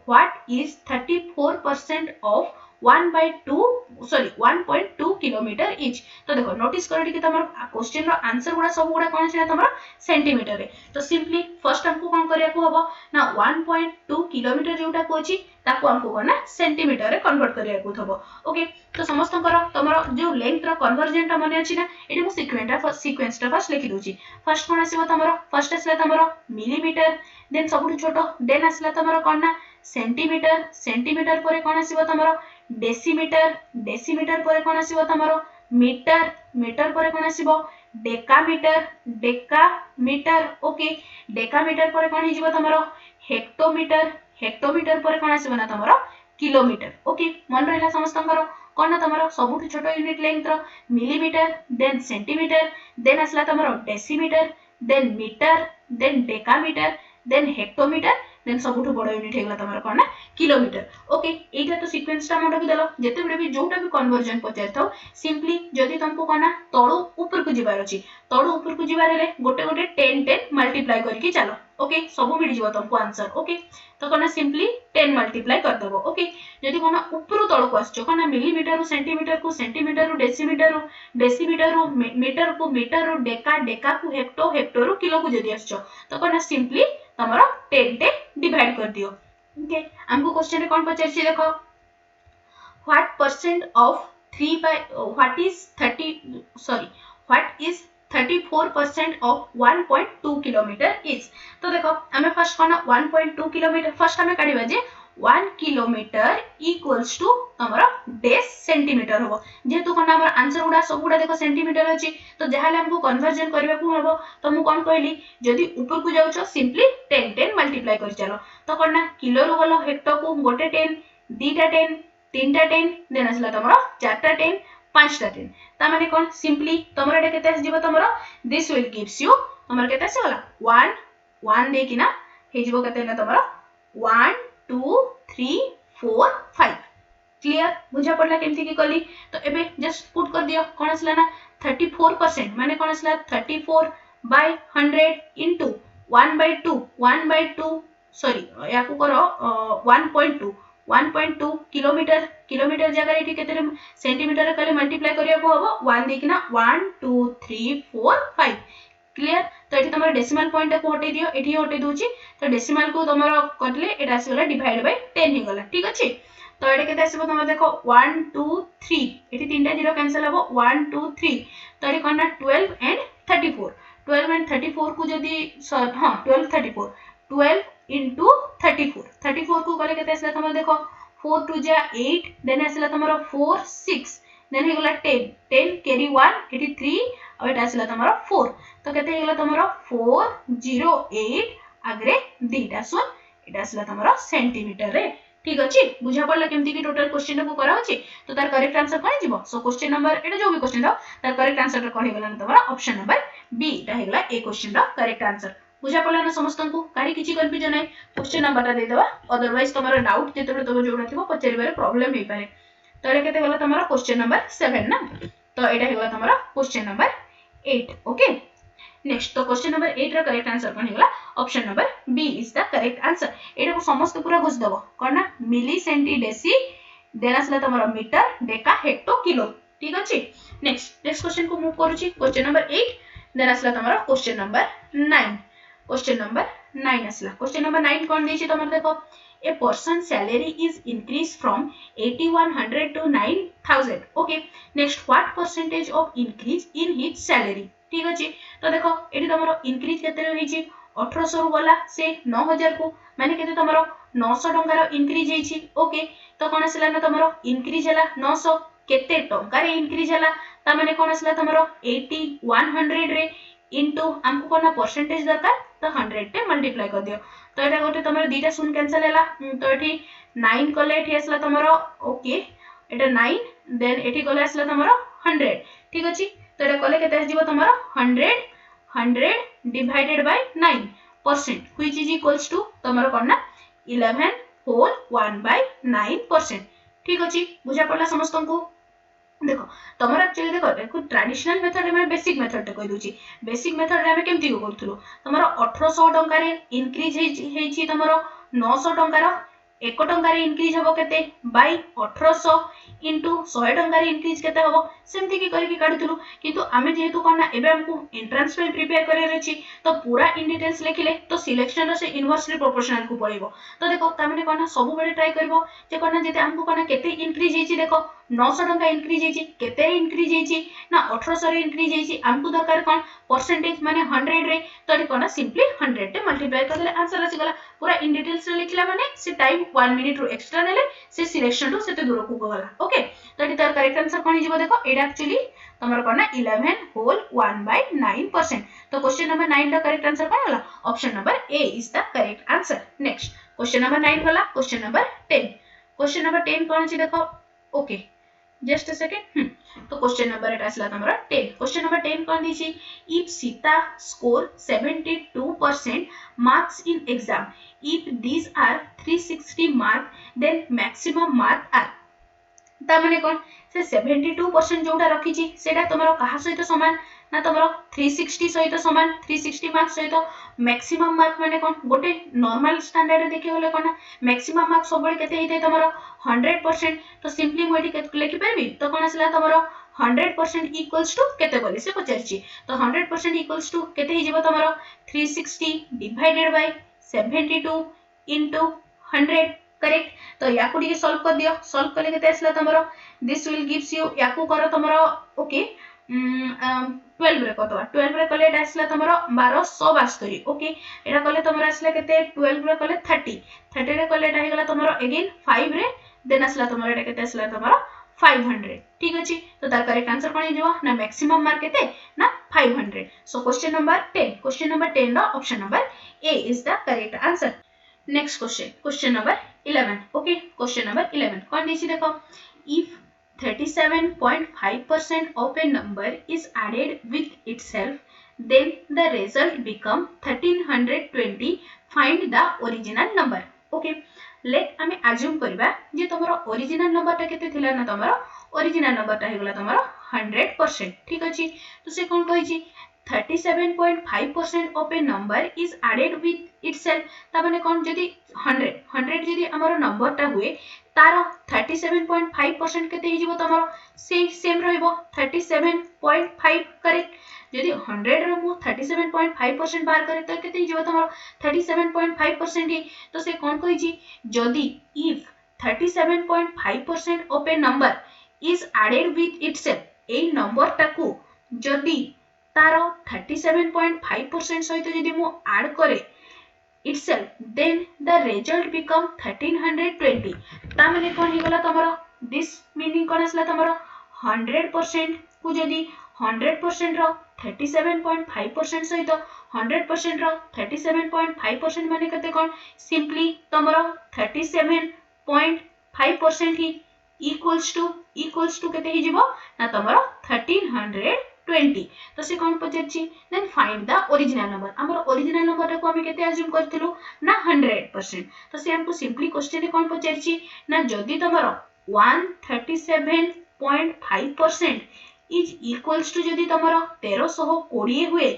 what is 34% of 1.2 kilometre etch. तो देखो नोटिस करो कि तमरो क्वेश्चन रो आंसर गुडा सब गुडा कोन छै तमरो सेंटीमीटर रे। तो सिंपली फर्स्ट हमको कोन करिया को हबो ना 1.2 किलोमीटर जोटा कोछि ताको हमको कोना सेंटीमीटर रे कन्वर्ट करिया को थबो। ओके तो समस्त करो तमरो जो लेंथ रो कन्वर्जन टा माने अछि ना एटी को सीक्वेंस टा फर्स्ट लिखि दोछि। फर्स्ट कोन आसीबो तमरो फर्स्ट आसला तमरो मिलीमीटर देन सबुठु छोटो देन आसला तमरो कोन ना सेंटीमीटर परे कोन आसीबो तमरो डेसीमीटर परे कोन आसीबो तमरो मीटर परे कोन आसीबो डेकामीटर। ओके डेकामीटर परे कोन हिजिबो तमरो हेक्टोमीटर परे कोन आसीबो ना तमरो किलोमीटर। ओके मन रहला समस्तंकर कोन ना तमरो सबुठु छोटो यूनिट लेंथ रो मिलीमीटर देन सेंटीमीटर देन आसला तमरो decimetre then metre then decametre then hectometre then सबुठु बड़ यूनिट हेगला तमरो कोन ना किलोमीटर। ओके एटा तो सीक्वेंस टा मन रखि देलो जेते बडे भी जोटा भी कन्वर्जन पचार थाओ सिंपली जदी तुमको कोन ना तळो ऊपर को जिबार अछि तळो ऊपर को जिबार हेले गोटे गोटे 10 मल्टीप्लाई करके चलो। ओके सब मिल जिवो तुमको आंसर। ओके तो कोन सिंपली 10 मल्टीप्लाई कर देबो। ओके जदी कोन ऊपर तळो को आछो कोन मिलीमीटर रु सेंटीमीटर रु डेसीमीटर रु मीटर रु डेका को हेक्टर रु किलो को जदी आछो तो कोन सिंपली तमरो 10 टे डिवाइड कर दियो। ओके हमको क्वेश्चन रे कोन पचार छी देखो what is 34% of 1.2 kilometre is. तो देखो हमें फर्स्ट कोन 1.2 किलोमीटर फर्स्ट हमें काढिबा जे 1 किलोमीटर इक्वल्स टू हमरो डेस सेंटीमीटर होबो जेतु कोन हमर आंसर गुडा सब गुडा देखो सेंटीमीटर अछि तो जहाले हमको कन्वर्जन करबा को होबो तो मु कोन कहली जदी ऊपर को जाउछो सिंपली 10 मल्टीप्लाई कर चलो तो कोन ना किलो रो गलो हेक्टर को गोटे 10 दीटा 10 तीनटा 10 देन असला तमरो चारटा 10 पांचटा 10 ता माने कोन सिंपली तमरो एटा केते आसी जिवो तमरो दिस विल गिव्स यू तमरो केते आसी होला 1 देकी ना हे जिवो केते ना तमरो 1 2 3 4 5 क्लियर बुझा पड़ला केमती की कली। तो एबे जस्ट पुट कर दियो कोन असला ना 34% माने कोन असला 34/100 इनटू 1/2 सॉरी या को करो 1.2 किलोमीटर जगह एठी केते सेंटीमीटर रे कले मल्टीप्लाई करिया को हबो 1 देखिना 1 2 3 4 5 क्लियर। तो एठी तमरो डेसिमल पॉइंट को हटे दियो एठी हटे दोची तो डेसिमल को तमरो कटले एटा आसीगला डिवाइड बाय 10 हे गला। ठीक अछि तो एटा केते आसीबो तमरो देखो 1 2 3 एठी तीनटा जीरो कैंसिल हबो 1 2 3 तो एठी कोन ना 12 एंड 34 को जदी हां 12 into 34 को करे केते आसला तमरो देखो 4 2 जा 8 देन आसला तमरो 4 6 देन हे गला 10 कैरी 1 एटी 3 और एटा आसला तमरो 4 तो केते हे गला तमरो 408 आगरे दीटा सुन एटा आसला तमरो सेंटीमीटर रे। ठीक अछि बुझा पड़ला केमती की टोटल क्वेश्चन को करा होची तो तार करेक्ट आंसर कोन जिवो। सो क्वेश्चन नंबर एटा जो भी क्वेश्चन रो तार करेक्ट आंसर कोन हे गला तमरो ऑप्शन नंबर बी एटा हे गला ए क्वेश्चन रो करेक्ट आंसर। बुझा पड़ला ना समस्त को कारी किछि कंफ्यूजन है क्वेश्चन नंबर ता दे देबा अदरवाइज तमरो डाउट जेते तब जोडा थिबो पचरिबारे प्रॉब्लम हे पारे। तो एटा केते गला तमरो क्वेश्चन नंबर 7 ना तो एटा हे गला तमरो क्वेश्चन नंबर 8। ओके नेक्स्ट तो क्वेश्चन नंबर 8 रा करेक्ट आंसर कोन हे गला option number B is the correct answer. एटा को समस्त पूरा घुस दबो कोन ना मिली सेंटी डेसी देन आसला तमरो मीटर डेका हेक्टो किलो। ठीक अछि नेक्स्ट क्वेश्चन को मूव करूची क्वेश्चन नंबर 8 देन आसला तमरो क्वेश्चन नंबर 9 आसला क्वेश्चन नंबर 9 कोन देछि तमर देखो a person salary is increased from 8100 to 9000। Okay next what percentage of increase in his salary. ठीक अछि तो देखो एठी तमरो इंक्रीज केते होईची 1800 रु गला से 9000 को माने केते तमरो 900 टंका रो इंक्रीज हेची। ओके तो कोन आसला ना तमरो इंक्रीज हला 900 केते टंका रे इंक्रीज हला ता माने कोन आसला तमरो 8100 रे इनटू हमको कोना परसेंटेज दरकार तो 100 टे मल्टीप्लाई कर दियो तो एटा गोटे तमरो दीटा शून्य कैंसिल हैला तो एठी 9 कले एठी आसला तमरो ओके एटा 9 देन एठी कले आसला तमरो 100 ठीक अछि तो एटा कले केते आजिबो तमरो 100 divided by 9% which is equals to तमरो कोना 11 होल 1/9% ठीक अछि बुझा पड़ला समस्तन को देखो तमर एक्चुअली देखो ट्रेडिशनल मेथड में बेसिक मेथड टे कहि दोची बेसिक मेथड रे हम केमती को करथुलो तमर 1800 टंका रे इंक्रीज हेची तमर 900 टंका रो 1 टंका रे इंक्रीज हबो केते बाय 1800 इनटू 100 टंका रे इंक्रीज केते हबो सेमती की करी की काढितुलु किंतु आमे जेहेतु कोना एबे हमकु एंट्रेंस पे प्रिपेयर करे रछि तो पूरा इन डिटेल्स लिखिले तो सिलेक्शन रो से इनवर्सली प्रोपोर्शनल को पड़िबो तो देखो तामने कोना सब बेले ट्राई करबो जे कोना जेते हमकु कोना केते इंक्रीज हेची देखो 900 टंका इंक्रीज हेची केते इंक्रीज हेची ना 1800 रे इंक्रीज हेची हमकु दरकार कोन परसेंटेज माने 100 रे तो एटी कोना सिंपली 100 टे मल्टीप्लाई कर देले आंसर आसी गला पूरा इन डिटेल्स रे लिखला माने से टाइम 1 मिनिट रो एक्स्ट्रा नेले से सिलेक्शन रो सेते दूर को गला ओके तो एटी तार करेक्ट आंसर कोन हिजबो देखो एटा एक्चुअली तमर कोना 11 होल 1/9% तो क्वेश्चन नंबर 9 दा करेक्ट आंसर कोन होला option number A is the correct answer next question number 9 होला क्वेश्चन नंबर 10 क्वेश्चन नंबर 10 कोन छी देखो ओके जस्ट अ सेकंड तो क्वेश्चन नंबर एटा असला तमरा 10 क्वेश्चन नंबर 10 कोन दिछि if Sita score 72% marks in exam if these are 360 mark then maximum mark are ता माने कोन से 72% जोटा रखी छी सेटा तमरो कहा सहित समान ना तमरो 360 सहित समान 360 मार्क्स सहित मैक्सिमम मार्क माने कोन गोटे नॉर्मल स्टैंडर्ड देखि होले कोन मैक्सिमम मार्क्स सबले केते हेते तमरो 100% तो सिंपली मोडी केते लिखि परबी तो कोन असला तमरो 100% इक्वल्स टू केते बोली से पचारची तो 100% इक्वल्स टू केते हि जेबो तमरो 360 डिवाइडेड बाय 72 इनटू 100 करेक्ट तो याकू डी सॉल्व कर दियो सॉल्व करले केते असला तमरो दिस विल गिव्स यू याकू करो तमरो ओके 12 रे कतो 12 रे कले एटा असला तमरो 1272 ओके एटा कले तमरो असला केते 12 रे कले 30 रे कले एटा हे गला तमरो अगेन 5 रे देन असला तमरो एटा केते असला तमरो 500 ठीक अछि तो तार करेक्ट आंसर कोन हिजबो ना मैक्सिमम मार्क केते ना 500 सो क्वेश्चन नंबर 10 रो option number A is the correct answer next question number 11 okay question number 11 कौन दिछि देखो if 37.5% of a number is added with itself then the result become 1320 find the original number okay let आमे assume करबा जे तमरो original number ता केते थिला ना तमरो original number ता हेगला तमरो 100% ठीक अछि तो से कोन कहि छी 37.5% of a number is added with itself ता माने कोन जदी 100 जदी हमरो नंबर ता हुए तार 37.5% केते हि जिवो तमरो सेम रहइबो 37.5 करेक्ट जदी 100 रे मु 37.5% बाहर करे त केते हि जिवो तमरो 37.5% ही तो से कोन कहि छी जदी if 37.5% of a number is added with itself A number टाकू जदी तारो 37.5% सहित जदी मु ऐड करे itself then the result become 1320 ता माने कोन हि गला तमरो this meaning कोन असला तमरो 100% को जदी 100% रो 37.5% सहित 100% रो 37.5% माने कते कोन सिंपली तमरो 37.5% ही equals to केते हि जिवो ना तमरो 1320 तो से कोन पचेछि then find the original number हमर ओरिजिनल नंबर को हम केते अज्यूम करथिलु ना 100% तो से हमको सिंपली क्वेश्चन रे कोन पचेछि ना जदी तमरो 137.5% इज इक्वल्स टू जदी तमरो 1320 हुए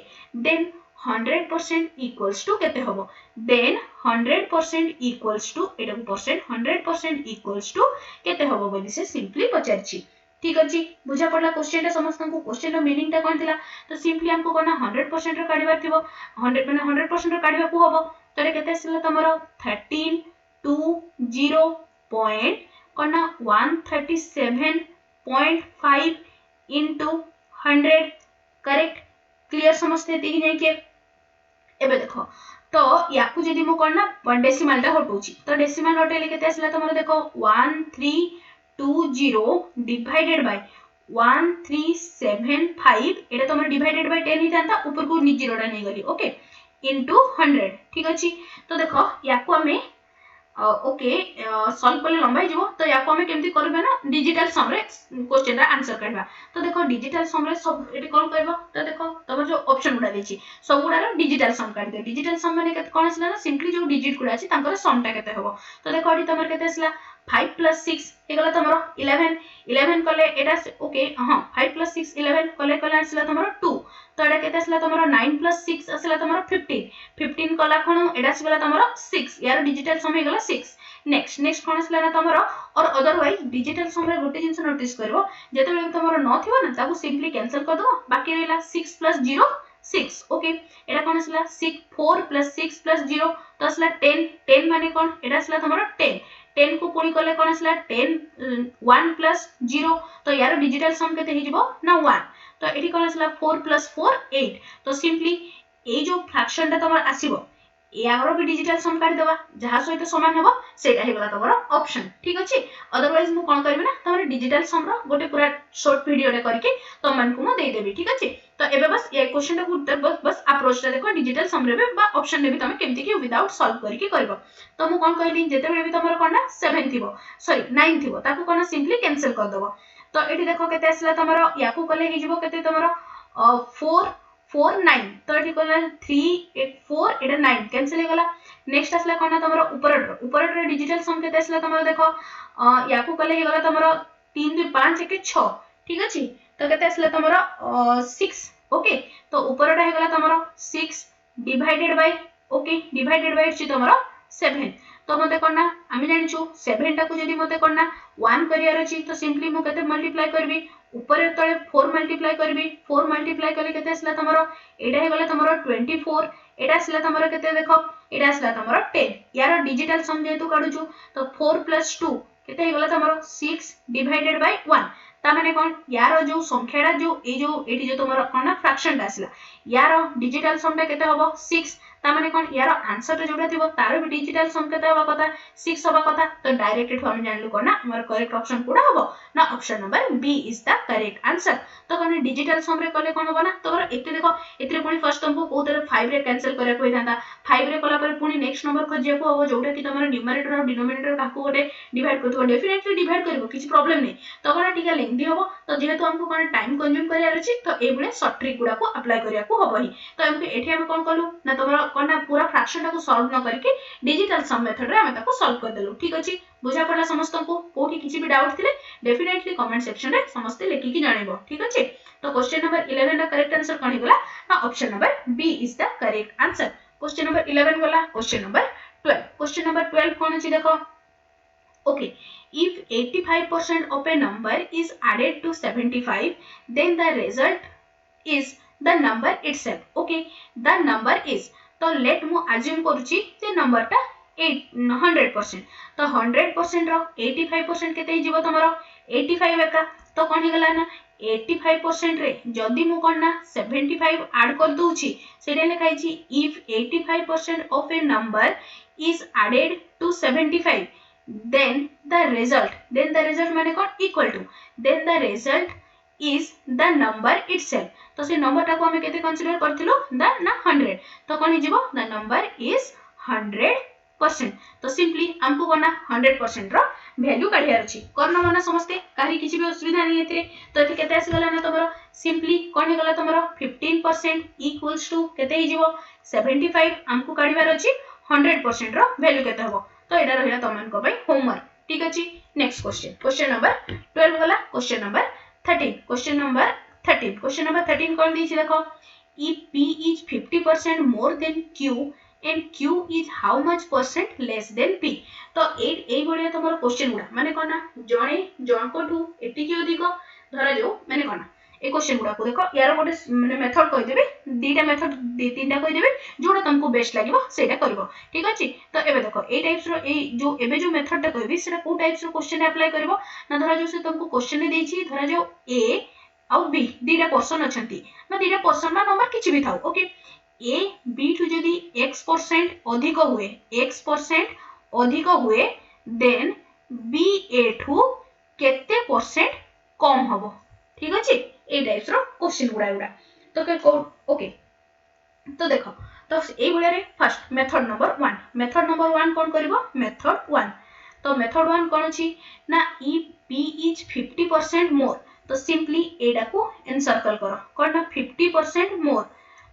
देन 100% इक्वल्स टू केते होबो then 100% equals to Etah percent 100% equals to केते होबो बोली से सिंपली पचेछि ठीक अछि बुझा पड़ला क्वेश्चन रे समस्त को क्वेश्चन रो मीनिंग ता कोन थिला तो सिंपली हमको कोना 100% रो काढिबार थिबो 100 माने 100% रो काढिबा को होबो तो केते आसिला तमरो 1320 पॉइंट कोना 137.5 into 100 करेक्ट क्लियर समझते ती नै के एबे देखो तो याकू जदी मो कोन ना डेसिमल ता हटौची तो डेसिमल हटेले केते आसिला तमरो देखो 1320 divided by 1375 এটা তোমার ডিভাইডেড বাই 10 হিতাंता ऊपर को जीरोटा नहीं गली ओके इनटू 100 ठीक अछि तो देखो याको हमें ओके सॉल्व करले लंबा ही जीवो तो याको हमें केमती करबे ना डिजिटल सम रे क्वेश्चन रा आंसर करबा तो देखो डिजिटल सम रे सब एटी कोन करबो तो देखो तमर जो ऑप्शन गुडा देछि सब गुडा रो डिजिटल सम काट दे डिजिटल सम माने केत कोन असला ना सिंपली जो डिजिट गुडा अछि तांकर सम टा केते हबो तो देखो एटी तमर केते असला 5 + 6 हे गला तमरो 11 11 कले एटा ओके हां 5 + 6 11 कले कले असला तमरो 2 तो एटा केते असला तमरो 9 + 6 असला तमरो 15 15 कला खणो एटा असला तमरो 6 यार डिजिटल सम हे गला 6 नेक्स्ट कोन असला ना तमरो और अदरवाइज डिजिटल सम रे गोटे जिंस नोटिस करबो जेते बेले तमरो न थिबो ना ताकू सिंपली कैंसिल कर दो बाकी रहला 6 + 0 6 ओके एटा कोन असला 6 4 + 6 + 0 तो असला 10 10 माने कोन एटा असला तमरो 10 10 को पुणी कले कोन असला 10 1 + 0 तो यार डिजिटल सम केते हि जिवो ना 1 तो एठी कोन असला 4 + 4 8 तो सिंपली ए जो फ्रैक्शन ता तमर आसीबो यारो भी डिजिटल सम काढ देबा जहा सहित समान हबो सेटा हे गला तमरो ऑप्शन ठीक अछि अदरवाइज मु कोन करबे ना तमरे डिजिटल सम रो गोटे पूरा शॉर्ट वीडियो रे करके तमन को मु दे देबी ठीक अछि तो एबे बस ये क्वेश्चन टा उत्तर बस अप्रोच टा देखो डिजिटल सम रे बा ऑप्शन ने भी तमे केमति कि विदाउट सॉल्व करके करबो तो मु कोन कहली जेते बेले भी तमरो कोन ना 7 थिबो सॉरी 9 थिबो ताको कोन सिंपली कैंसिल कर देबो तो एठी देखो केते असला तमरो याकू कले हि जिवो केते तमरो 4 4 9 तो एठी कोला 3 8 4 एटा 9 कैंसिल हे गला नेक्स्ट असला कोन तमरो ऊपर रे डिजिटल सम केते असला तमरो देखो याकू कले हे गला तमरो 3 2 5 1 6 ठीक अछि तो केते असला तमरो 6 ओके तो ऊपरटा हे गला तमरो 6 divided by okay divided by छि तमरो 7 तो मते कोना आमी जानिछु 7 टा को जदी मते कोना 1 करियर अछि तो सिंपली मु केते मल्टीप्लाई करबी ऊपर तळे 4 मल्टीप्लाई करबी 4 मल्टीप्लाई करले केते असला तमरो एटा हे गला तमरो 24 एटा असला तमरो केते देखो एटा असला तमरो 10 यार डिजिटल सम जेतु काढुछु तो 4 + 2 केते हे गला तमरो 6 डिवाइडेड बाय 1 ता माने कोन यार जो संख्याडा जो एटी जो तमरो कोन ना फ्रैक्शन दा असला यार डिजिटल सम ता केते हबो 6 ता माने कोन यार आंसर रे जोटा थिबो तार भी डिजिटल सम केते हबा कथा 6 हबा कथा तो डायरेक्ट एठो हम जानलु कोन ना हमर करेक्ट ऑप्शन कोडा हबो ना option number B is the correct answer तो कोन डिजिटल सम रे कले कोन हबो ना तोर एते देखो एते पुनी फर्स्ट तुमको कोतरे 5 रे कैंसिल करे कोइ थांता 5 रे कला पर पुनी नेक्स्ट नंबर खोजिया को हबो जोटा कि तमर न्यूमरेटर और डिनोमिनेटर काकू गोटे डिवाइड करथो डेफिनेटली डिवाइड करबो किछि प्रॉब्लम नै तो कोन टिका लेंथी हबो तो जेहेतु हमको कोन टाइम कंज्यूम करिया अछि तो ए बुले शॉर्ट ट्रिक गुडा को अप्लाई करिया को हबो ही तो हमको एठी हम कोन कलु ना तमर कोन ना पूरा फ्रैक्शन टा को सॉल्व न करके डिजिटल सम मेथड रे हम ताको सॉल्व कर देलु ठीक अछि बुझा पडला समस्त को कोठी किछि भी डाउट थिले डेफिनेटली कमेंट सेक्शन रे समस्त लेखि की जानिबो ठीक अछि तो क्वेश्चन नंबर 11 रा करेक्ट आंसर कोन हिगला ना option number B is the correct answer question number 11 गला क्वेश्चन नंबर 12 कोन अछि देखो okay if 85% of a number is added to 75 then the result is the number itself okay the number is तो let मु assume करूची जे number टा 100% तो 100% रो 85% केते जीवो तमरो 85 एका तो कोन हिगला ना 85% रे जदी मु कोन ना 75 ऐड कर दोउची सेडे लिखाई छी if 85% of a number is added to 75 then the result माने कोन equal to then the result is the number itself तो से नंबर टा को हम केते कंसीडर करथिलो द ना 100 तो कोन हिजिवो द नंबर इज 100% तो सिंपली हमको कोना 100% रो वैल्यू काढियार अछि करना माना समस्ते काही किछि भी असुविधा नै एते तो एते केते आसी गला ना तमरो सिंपली कोन हे गला तमरो 15% इक्वल्स टू केते हिजिवो 75 हमको काढिबार अछि 100% रो वैल्यू केते हबो तो एटा रहिला तमन को भाई होमवर्क ठीक अछि नेक्स्ट क्वेश्चन नंबर 12 गला क्वेश्चन नंबर 13 क्वेश्चन नंबर 13 कोन दी छी देखो if p is 50% more than q and q is how much percent less than p तो ए बढिया तमरो क्वेश्चन गुडा माने कोना जणे जणकोठू एति की अधिक धरा जो माने कोना ए क्वेश्चन गुडा को देखो यार गोटे माने मेथड कहि देबे दीटा मेथड तीनटा कहि देबे जोडा तुमको बेस्ट लागिवो सेटा करबो ठीक अछि तो एबे देखो ए टाइप्स रो ए जो एबे जो मेथड टा कहबी सेटा को टाइप्स रो क्वेश्चन अप्लाई करबो ना धरा जो से तुमको क्वेश्चन ने देछि धरा जो ए और बी दीटा पर्सन अछंती ना दीटा पर्सन ना नंबर किछि भी थाउ ओके ए बी टू जदी x% अधिक हुए देन बी ए टू केते परसेंट कम हबो ठीक अछि ए टाइप्स रो क्वेश्चन गुडा तो ओके तो देखो तो ए भलिया रे फर्स्ट मेथड नंबर 1 कोन करबो मेथड 1 तो मेथड 1 कोन अछि ना इफ p इज 50% मोर तो सिंपली एडा को एनसर्कल करो कोन ना 50% मोर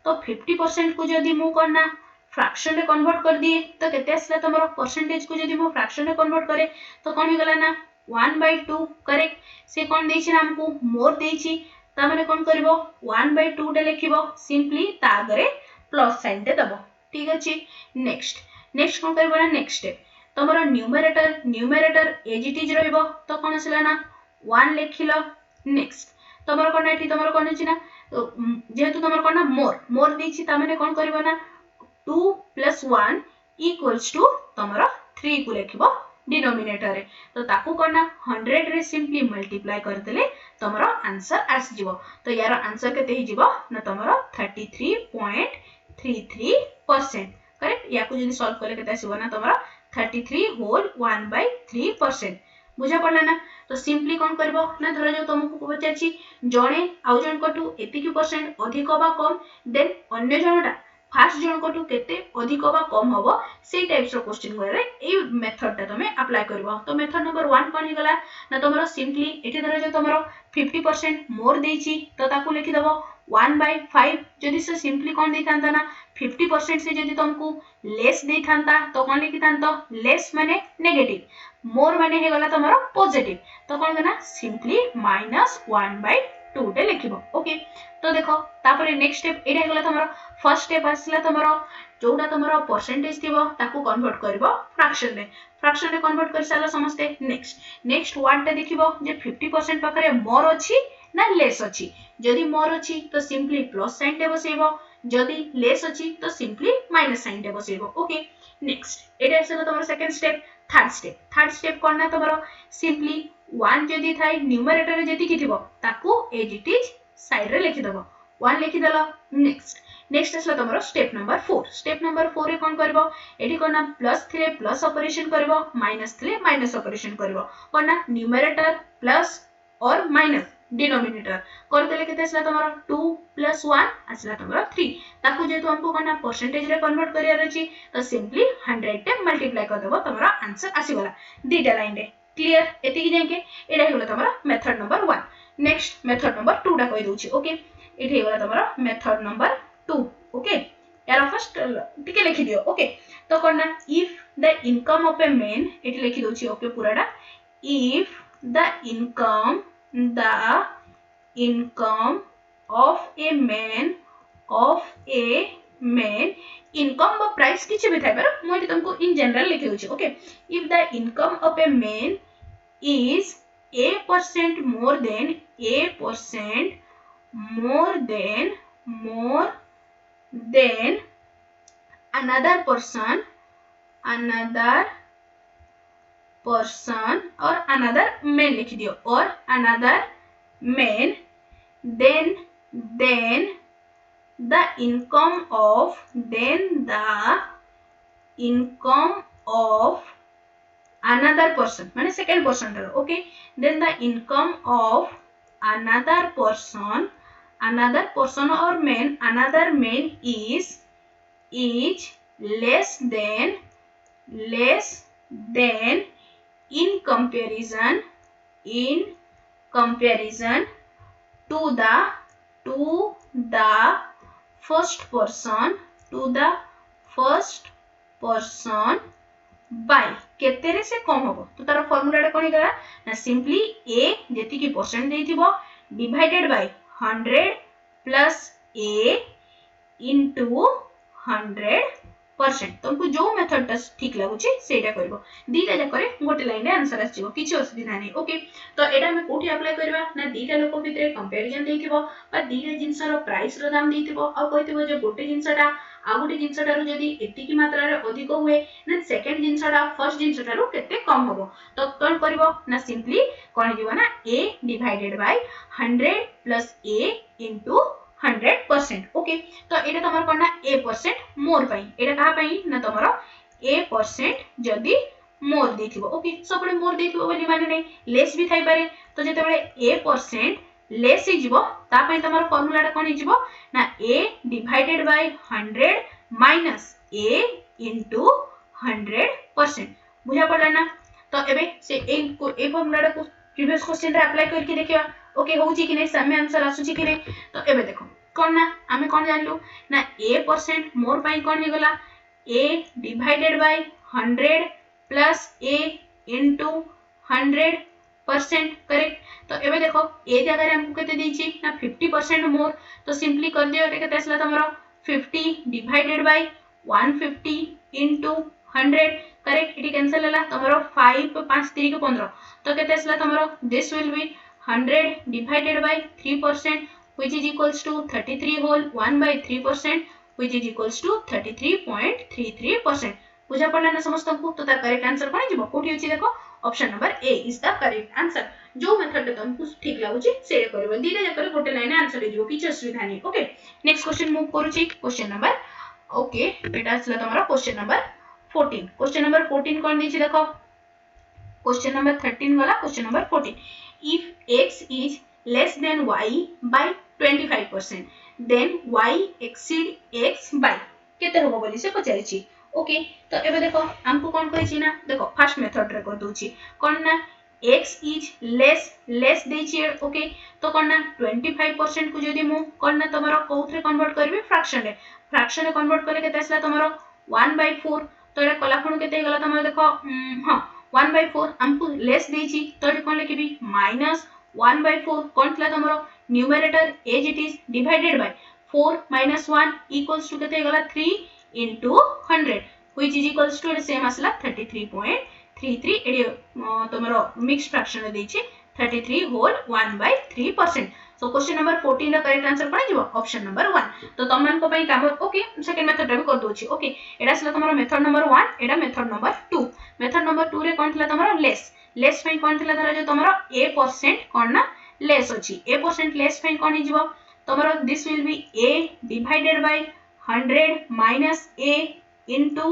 तो 50% को जदी मु करना फ्रैक्शन रे कन्वर्ट कर दिए तो केते आसला तमरो परसेंटेज को जदी मु फ्रैक्शन रे कन्वर्ट करे तो कोन हो गला ना 1/2 करेक्ट से कोन देछि ना हमको मोर देछि ता माने कोन करबो 1/2 टे लिखिबो सिंपली ता आगरे प्लस साइन टे दबो ठीक अछि नेक्स्ट कोन करबो ना नेक्स्ट स्टेप तमरो न्यूमरेटर एज इट इज रहइबो तो कोन आसला ना 1 लिखिलो नेक्स्ट तमरो कोन एठी तमरो कोन अछि ना जेहेतु तमरो कोन ना मोर देछि ता माने कोन करबो ना 2 + 1 = तमरो 3 को लिखिबो डिनोमिनेटर रे तो ताकू करना 100 रे सिंपली मल्टीप्लाई कर देले तमरो आंसर आस जिवो तो यार आंसर केते हि जिवो ना तमरो 33.33% करेक्ट या को जदी सॉल्व करे केते आसीबो ना तमरो 33 होल 1/3% बुझा पड़ला ना तो सिंपली कोन करबो ना धरा जो तुमको पचाची जणे आउ जण कटू एति की परसेंट अधिक बा कम देन अन्य जनटा फास्ट जन कटू केते अधिक बा कम होबो से टाइप्स रो क्वेश्चन गरे ए मेथड ता तमे अप्लाई करबो तो मेथड नंबर 1 कोन हिगला ना तमरो सिंपली एठी धरा जो तमरो 50% मोर देछि तो ताकू लिखि दबो 1/5 जदी से सिंपली कोन दे थांता ना 50% से जदी तुमको लेस दे थांता तो कोन लिखि थांतो लेस माने नेगेटिव मोर माने हे गला तमरो पॉजिटिव तो कोन देना सिंपली -1/2 टे लिखिबो ओके तो देखो तापरे नेक्स्ट स्टेप एटा हेगला तमरो फर्स्ट स्टेप आसला तमरो जोडा तमरो परसेंटेज थिबो ताकू कन्वर्ट करबो फ्रैक्शन रे कन्वर्ट कर साला समझते नेक्स्ट वर्ड टे देखिबो जे 50% पाखरे मोर अछि ना लेस अछि जदी मोर अछि तो सिंपली प्लस साइन टे बसेबो जदी लेस अछि तो सिंपली माइनस साइन टे बसेबो ओके नेक्स्ट एटा आसला तमरो सेकंड स्टेप थर्ड स्टेप करना तमरो सिंपली 1 जदी थाई न्यूमरेटर रे जति किथिबो ताकू एज इट इज साइड रे लिखि दबो 1 लिखि देलो नेक्स्ट असला तमरो स्टेप नंबर 4 रे कोन करबो एठी कोना प्लस 3 प्लस ऑपरेशन करबो माइनस 3 माइनस ऑपरेशन करबो कोना न्यूमरेटर प्लस और माइनस डिनोमिनेटर कर देले केते असला तमरो 2 + 1 असला तमरो 3 ताकू जेतु हमको कोना परसेंटेज रे कन्वर्ट करियार अछि तो सिंपली 100 टे मल्टीप्लाई कर देबो तमरो आंसर आसी गला दीटा लाइन रे क्लियर एति की जाके एडा हेगला तमरो method number 1 next method number 2 टा कहि दोछि ओके एठी हेगला तमरो मेथड नंबर 2 ओके यार फर्स्ट टिके लिखि दियो ओके तो करना if the income of a man एठी लिखि दोछि ओके पूराटा if the income of a man income व प्राइस किछि भी थाइ पर मोइ तुमको इन जनरल लिखि दोछि okay if the income of a man is a% more than another person or another man लिख दियो और another man then the income of another person माने second person रो okay then the income of another person or man another man is less than in comparison to the first person by केते रे से कम होबो तो तार formula टा कोन गला ना सिंपली a जेति की परसेंट देथिबो divided by 100 plus a into 100% तुमको जो मेथड टा ठीक लागुची सेटा करबो दीटा जा करे गोटे लाइन रे आंसर आसीबो किछि असुविधा नै ओके तो एटा हम कोठी अप्लाई करबा ना दीटा लोक भितरे कंपैरिजन देथिबो बा दीटा जिंस रो प्राइस रो दाम देथिबो आ कहिथिबो जे गोटे जिंसटा आ गोटे जिंसटा रो जदी एति की मात्रा रे अधिक हुए ना सेकंड जिंसटा फर्स्ट जिंसटा रो केते कम होबो तो कोन करबो ना सिंपली कोन दिबो ना a divided by 100 plus a into 100% okay तो एटा तमर कोना a% मोर पई एटा कहा पई ना तमरो a% जदी मोर देथिबो ओके सबले मोर देथिबो बोली माने नै लेस भी थाई पारे तो जेते बेले a% लेस ही जीवो ता पई तमरो फार्मूलाटा कोन हिजिवो ना a divided by 100 minus a into 100%। बुझा पड़ला ना। तो एबे से ए फार्मूलाटा को प्रीवियस क्वेश्चन रे अप्लाई करके देखिबा ओके होउची कि नै सम आंसर आसुची कि नै। तो एबे देखो कोन ना आमे कोन जानलु ना a% मोर पई कोन हे गला a divided by 100 plus a into 100% correct. तो एबे देखो ए जगह रे हमको केते देछि ना 50% मोर। तो सिंपली कर दियो एटा केते आसला तमरो 50 डिवाइडेड बाय 150 इनटू 100 करेक्ट। इटी कैंसिल होला तमरो 5 5 3 के 15 तो केते आसला तमरो this will be 100 divided by 3% which is equals to 33 whole 1 by 3% which is equals to 33.33%। बुझा पड़ला ना समस्त को। तो तार करेक्ट आंसर कोन जीवो कोठी होची देखो option number A is the correct answer. जो मेथड तुमको ठीक लागुची से करबो दीटा जकर गोटे लाइन आंसर हो जीवो किछ असुविधा नहीं। ओके नेक्स्ट क्वेश्चन मूव करूची क्वेश्चन नंबर ओके एटा असला तमरा क्वेश्चन नंबर 14। क्वेश्चन नंबर 14 कोन देछि देखो क्वेश्चन नंबर 13 वाला question number 14 if x is less than y by 25% then y exceed x by केते होबो बोली से पचारिछि। ओके तो एबे देखो हमको कोन कहिछि ना देखो फर्स्ट मेथड रे कर दोछि कोन ना x is less देछि। ओके तो कोन ना 25% को जदी मु कोन ना तमरो कोथरे कन्वर्ट करबी फ्रैक्शन रे कन्वर्ट करे केते असला तमरो 1/4। तो एटा कला खणु केते गला तमरो देखो हां 1/4 हमको लेस देछि तो एटा कोन लिखिबी माइनस 1/4 कोन थला तमरो numerator as it is divided by 4 minus 1 equals to केते गला 3 into 100 which is equals to same असला 33.33 एडी तमरो मिक्स फ्रैक्शन रे देछि 33 whole 1/3%। सो क्वेश्चन नंबर 14 रा करेक्ट आंसर कोन जीवो ऑप्शन नंबर 1। तो तमन को पई काम ओके सेकंड मेथड रे कर दोछि। ओके एडा असला तमरो मेथड नंबर 1 एडा मेथड नंबर 2। मेथड नंबर 2 रे कोन थला तमरो लेस पई कोन थला धरा जो तमरो a% कोन ना लेस अछि a% लेस पई कोन हि जीवो तमरो this will be a divided by 100 minus a into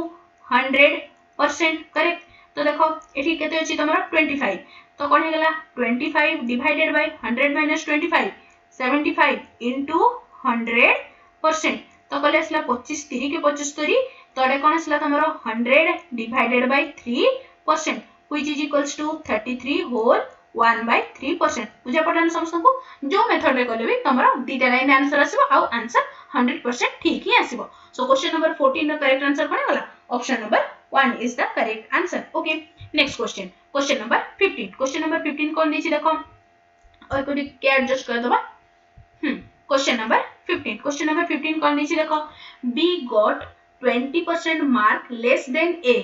100% correct. तो देखो एठी केते अछि तमरो 25 तो कोन हे गला 25 डिवाइडेड बाय 100 माइनस 25 75 इनटू 100% तो कले असला 25 3 के 75 तो एडा कोन असला तमरो 100 divided by 3% which is equals to 33 whole 1/3%। बुझा पड़न समस्त को जो मेथड रे करले भी तमरो दीटा लाइन आंसर आसीबो आ आंसर 100% ठीक ही आसीबो। सो क्वेश्चन नंबर 14 रो करेक्ट आंसर कोन होला option number 1 is the correct answer. Okay next question question number 15। Question number 15 कोन देछि देखो और कोडी के एडजस्ट कर दबा क्वेश्चन नंबर 15 कोन देछि देखो b got 20% mark less than a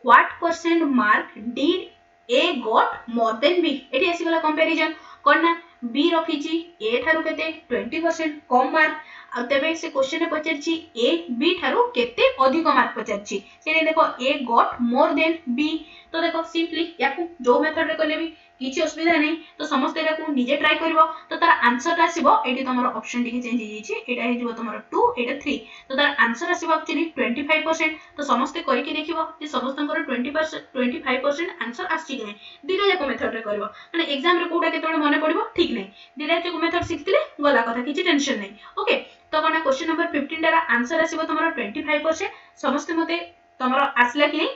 what percent mark did a got more than b। एठी आसी गला कंपैरिजन कोन ना b रखिछि a थारु केते 20% कम मार्क आ तबे से क्वेश्चन रे पचरछि a b थारु केते अधिक मार्क पचरछि सेने देखो a got more than b। तो देखो सिंपली याकू जो मेथड रे करले भी किछि असुविधा नै तो समस्त एटा को निजे ट्राई करबो तो तार आंसर आसीबो एठी तमरो ऑप्शन टिके चेंज हो जाइछि एटा हे जिवो तमरो 2 एटा 3 तो तार आंसर आसीबो एक्चुअली 25% तो समस्त करि के देखिबो जे समस्तंकर 20% 25% आंसर आछि कि नै दिले जाको मेथड रे करबो माने एग्जाम रे कोडा केतोने मने पड़िबो ठीक नै दिले जाको मेथड सिखतिले गला कथा किछि टेंशन नै। ओके तो कोना क्वेश्चन नंबर 15 रा आंसर आसीबो तमरो 25% समस्त मते तमरो आसला कि नै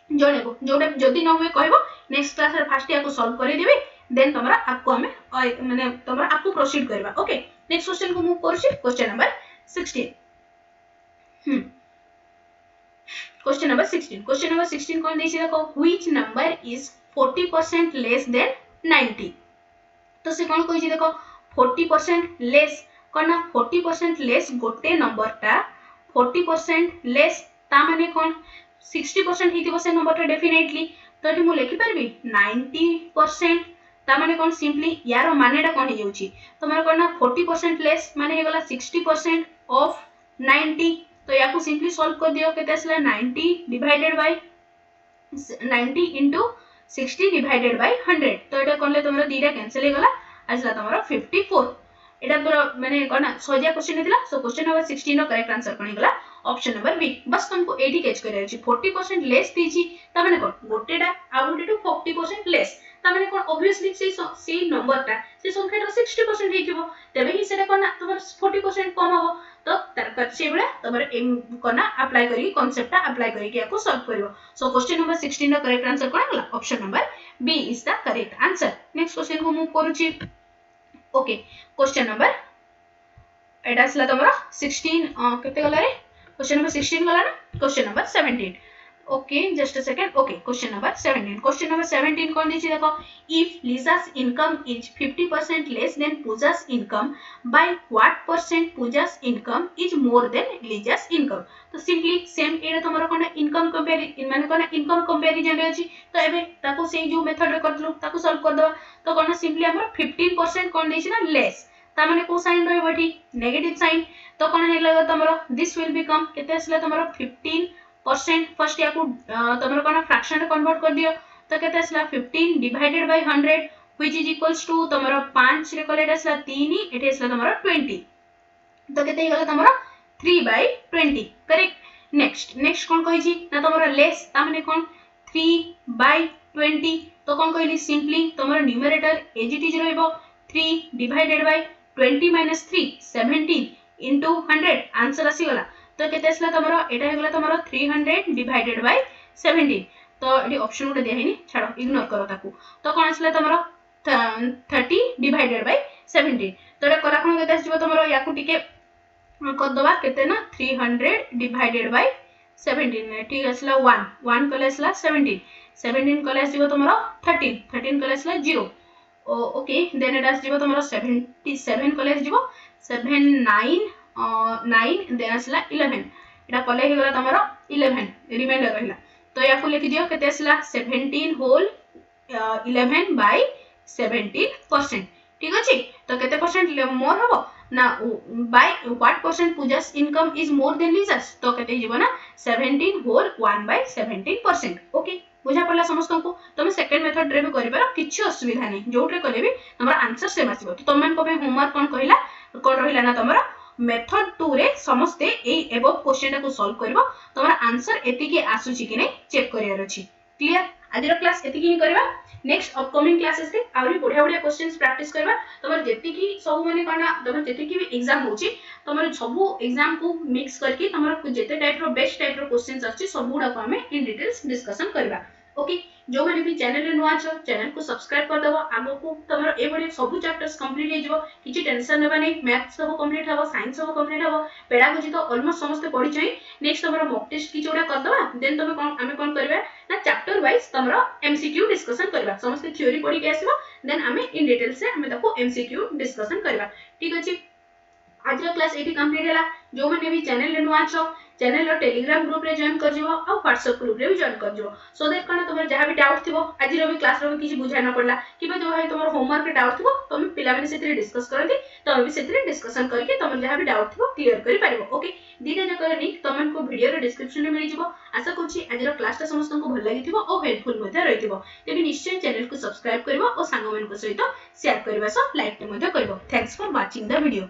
जणेबो जोडे जदी न होय कहबो नेक्स्ट क्लास रे फास्ट याको सॉल्व करि देबे देन तमरा आपको हमें माने तमरा आपको प्रोसीड करबा। ओके नेक्स्ट क्वेश्चन को मूव करछि क्वेश्चन नंबर 16। क्वेश्चन नंबर 16 कोन देछि देखो which number is 40% less than 90। तो से कोन कहि देखो 40% लेस कोन ना 40% लेस गोटे नंबर ता 40% लेस ता माने कोन 60% हितिबो से नंबर ता डेफिनेटली तो एठी मु लिखि परबी 90% ता माने कोन सिंपली यारो मानेडा कोन हे जाउची तमरा कोन ना 40% लेस माने हे गला 60% ऑफ 90 तो याकू सिंपली सॉल्व कर दियो केते असला 90 divided by 90 into 60 divided by 100 तो एटा कोनले तमरा दीटा कैंसिल हे गला असला तमरा 54 एटा तोरा माने कोना सजिया क्वेश्चन हेतिला। सो क्वेश्चन नंबर 16 रो करेक्ट आंसर कोन हेगला ऑप्शन नंबर बी। बस तुमको एडी कैच करे अछि 40% लेस दीची त माने कोन गोटेडा आ गोटेटू 40% लेस त माने कोन ऑब्वियसली से नंबर ता से संख्या 60% हेथिबो तबे ही सेटा कोना तमर 40% कम हो तो तर से बेला तमर एम कोना अप्लाई करी कांसेप्ट अप्लाई करी के याको सॉल्व करिवो सो क्वेश्चन नंबर 16 रो करेक्ट आंसर कोन हला option number B is the correct answer next question को मूव करूची ओके क्वेश्चन नंबर एटा असला तमरा 16 केते गला रे क्वेश्चन नंबर 16 गला ना question number 17 okay just a second okay question number 17 कौन दीची देखो if Lisa's income is 50% less than Pooja's income by what percent Pooja's income is more than Lisa's income तो सिंपली सेम एटा तमरा कोन income compare माने कोन income comparison रे अछि तो एबे ताको सेही जो मेथड रे करथलु ताको सॉल्व कर दो तो कोन सिंपली हमर 15% कोन दीची ना लेस ता माने को साइन रहबो एठी नेगेटिव साइन तो कोन हेला तमरा दिस विल बिकम केते असला तमरा 15% फर्स्ट याकू तमरा कोन फ्रैक्शन रे कन्वर्ट कर दियो तो केते असला 15 divided by 100 which is equals to तमरा 5 रे कले असला 3 एठी असला तमरा 20 तो केते गला तमरा 3/20 करेक्ट नेक्स्ट कोन कहि छी ना तमरा लेस ता माने कोन 3/20 तो कोन कहली सिंपली तमरा न्यूमरेटर एज इट इज रहइबो 3 divided by 20 minus 3 17 into 100 answer आसी गला तो केते असला तमरो एटा हे गला तमरो 300 डिवाइडेड बाय 17 तो एडी ऑप्शन उडे देहिनी छाडो इग्नोर करो ताकू तो कोन असला तमरो 30 डिवाइडेड बाय 17 तो एटा करा कोन केते आसीबो तमरो याकू टिके कर दबा केते ना 300 डिवाइडेड बाय 17 ठीक असला 1 कले असला 17 कले आसीबो तमरो 13 कले असला 0 ओके देन एटा आसीबो तमरो 77 कले आसीबो 7 9 9 देन असला 11 एटा कले हे गला तमरो 11 रिमाइंडर रहला तो याकू लिखि दियो केते असला 17 होल 11 बाय 70% ठीक अछि तो केते परसेंट मोर हबो ना by what percent Pooja's income is more than Liza's तो केते जीवो ना 17 होल 1/17% ओके बुझा पड़ला समस्त को तुम सेकंड मेथड रे भी करि पारो किछि असुविधा नै जोट्रे कले भी हमरा आंसर सेम आसीबो तो तुम मन को पे होमवर्क कोन कहिला कोन रहिला ना तमरा मेथड 2 रे समस्ते ए एबव क्वेश्चन को सॉल्व करबो तमरा आंसर एति के आसुची कि नै चेक करियार अछि क्लियर आज रो क्लास एति की करबा नेक्स्ट अपकमिंग क्लासेस रे आउरी बढ़िया बढ़िया क्वेश्चंस प्रैक्टिस करबा तमर जेति की सब माने कोना तमर जेति की भी एग्जाम होची तमर सबु एग्जाम को मिक्स करके तमर जेते टाइप रो बेस्ट टाइप रो क्वेश्चंस अछि सबुडा को हमें इन डिटेल्स डिस्कशन करबा ओके जो माने भी चैनल रे नुआ छ चैनल को सब्सक्राइब कर दबो आगो को तमरो ए बडे सब चैप्टर्स कंप्लीट हे जिवो किछि टेंशन नेबा नै मैथ सब कंप्लीट हबो साइंस सब कंप्लीट हबो पेडागोजी तो ऑलमोस्ट समस्त पढि छै नेक्स्ट तमरो मॉक टेस्ट किछि ओडा कर दबा देन तमे कोन हमें कोन करबा ना चैप्टर वाइज तमरो एमसीक्यू डिस्कशन करबा समस्त थ्योरी पढि के आसीबो देन हमें इन डिटेल से हमें ताको एमसीक्यू डिस्कशन करबा ठीक अछि आज रो क्लास एटी कंप्लीट हैला जो माने भी चैनल रे नुआ छ चैनल रो टेलीग्राम ग्रुप रे जॉइन कर जिवो और व्हाट्सएप ग्रुप रे भी जॉइन कर जिवो सो दैट कोन तमर जहां भी डाउट थिबो आज रो भी क्लास रो भी किछि बुझाय न पड़ला किबा जो है तमर होमवर्क रे डाउट थिबो तमे पिला माने सेतरे डिस्कस करथि तमे भी सेतरे डिस्कशन करके तमर जहां भी डाउट थिबो क्लियर करि पारिबो ओके दीटा जकर लिंक तमन को वीडियो रे डिस्क्रिप्शन रे मिलि जिवो आशा करछि आज रो क्लास ता समस्त को भल लागिथिबो और हेल्पफुल मध्ये रहिथिबो तेबे निश्चय चैनल को सब्सक्राइब करबो और सांग मन को सहित शेयर करबा सो लाइक ते मध्ये करबो thanks for watching the video.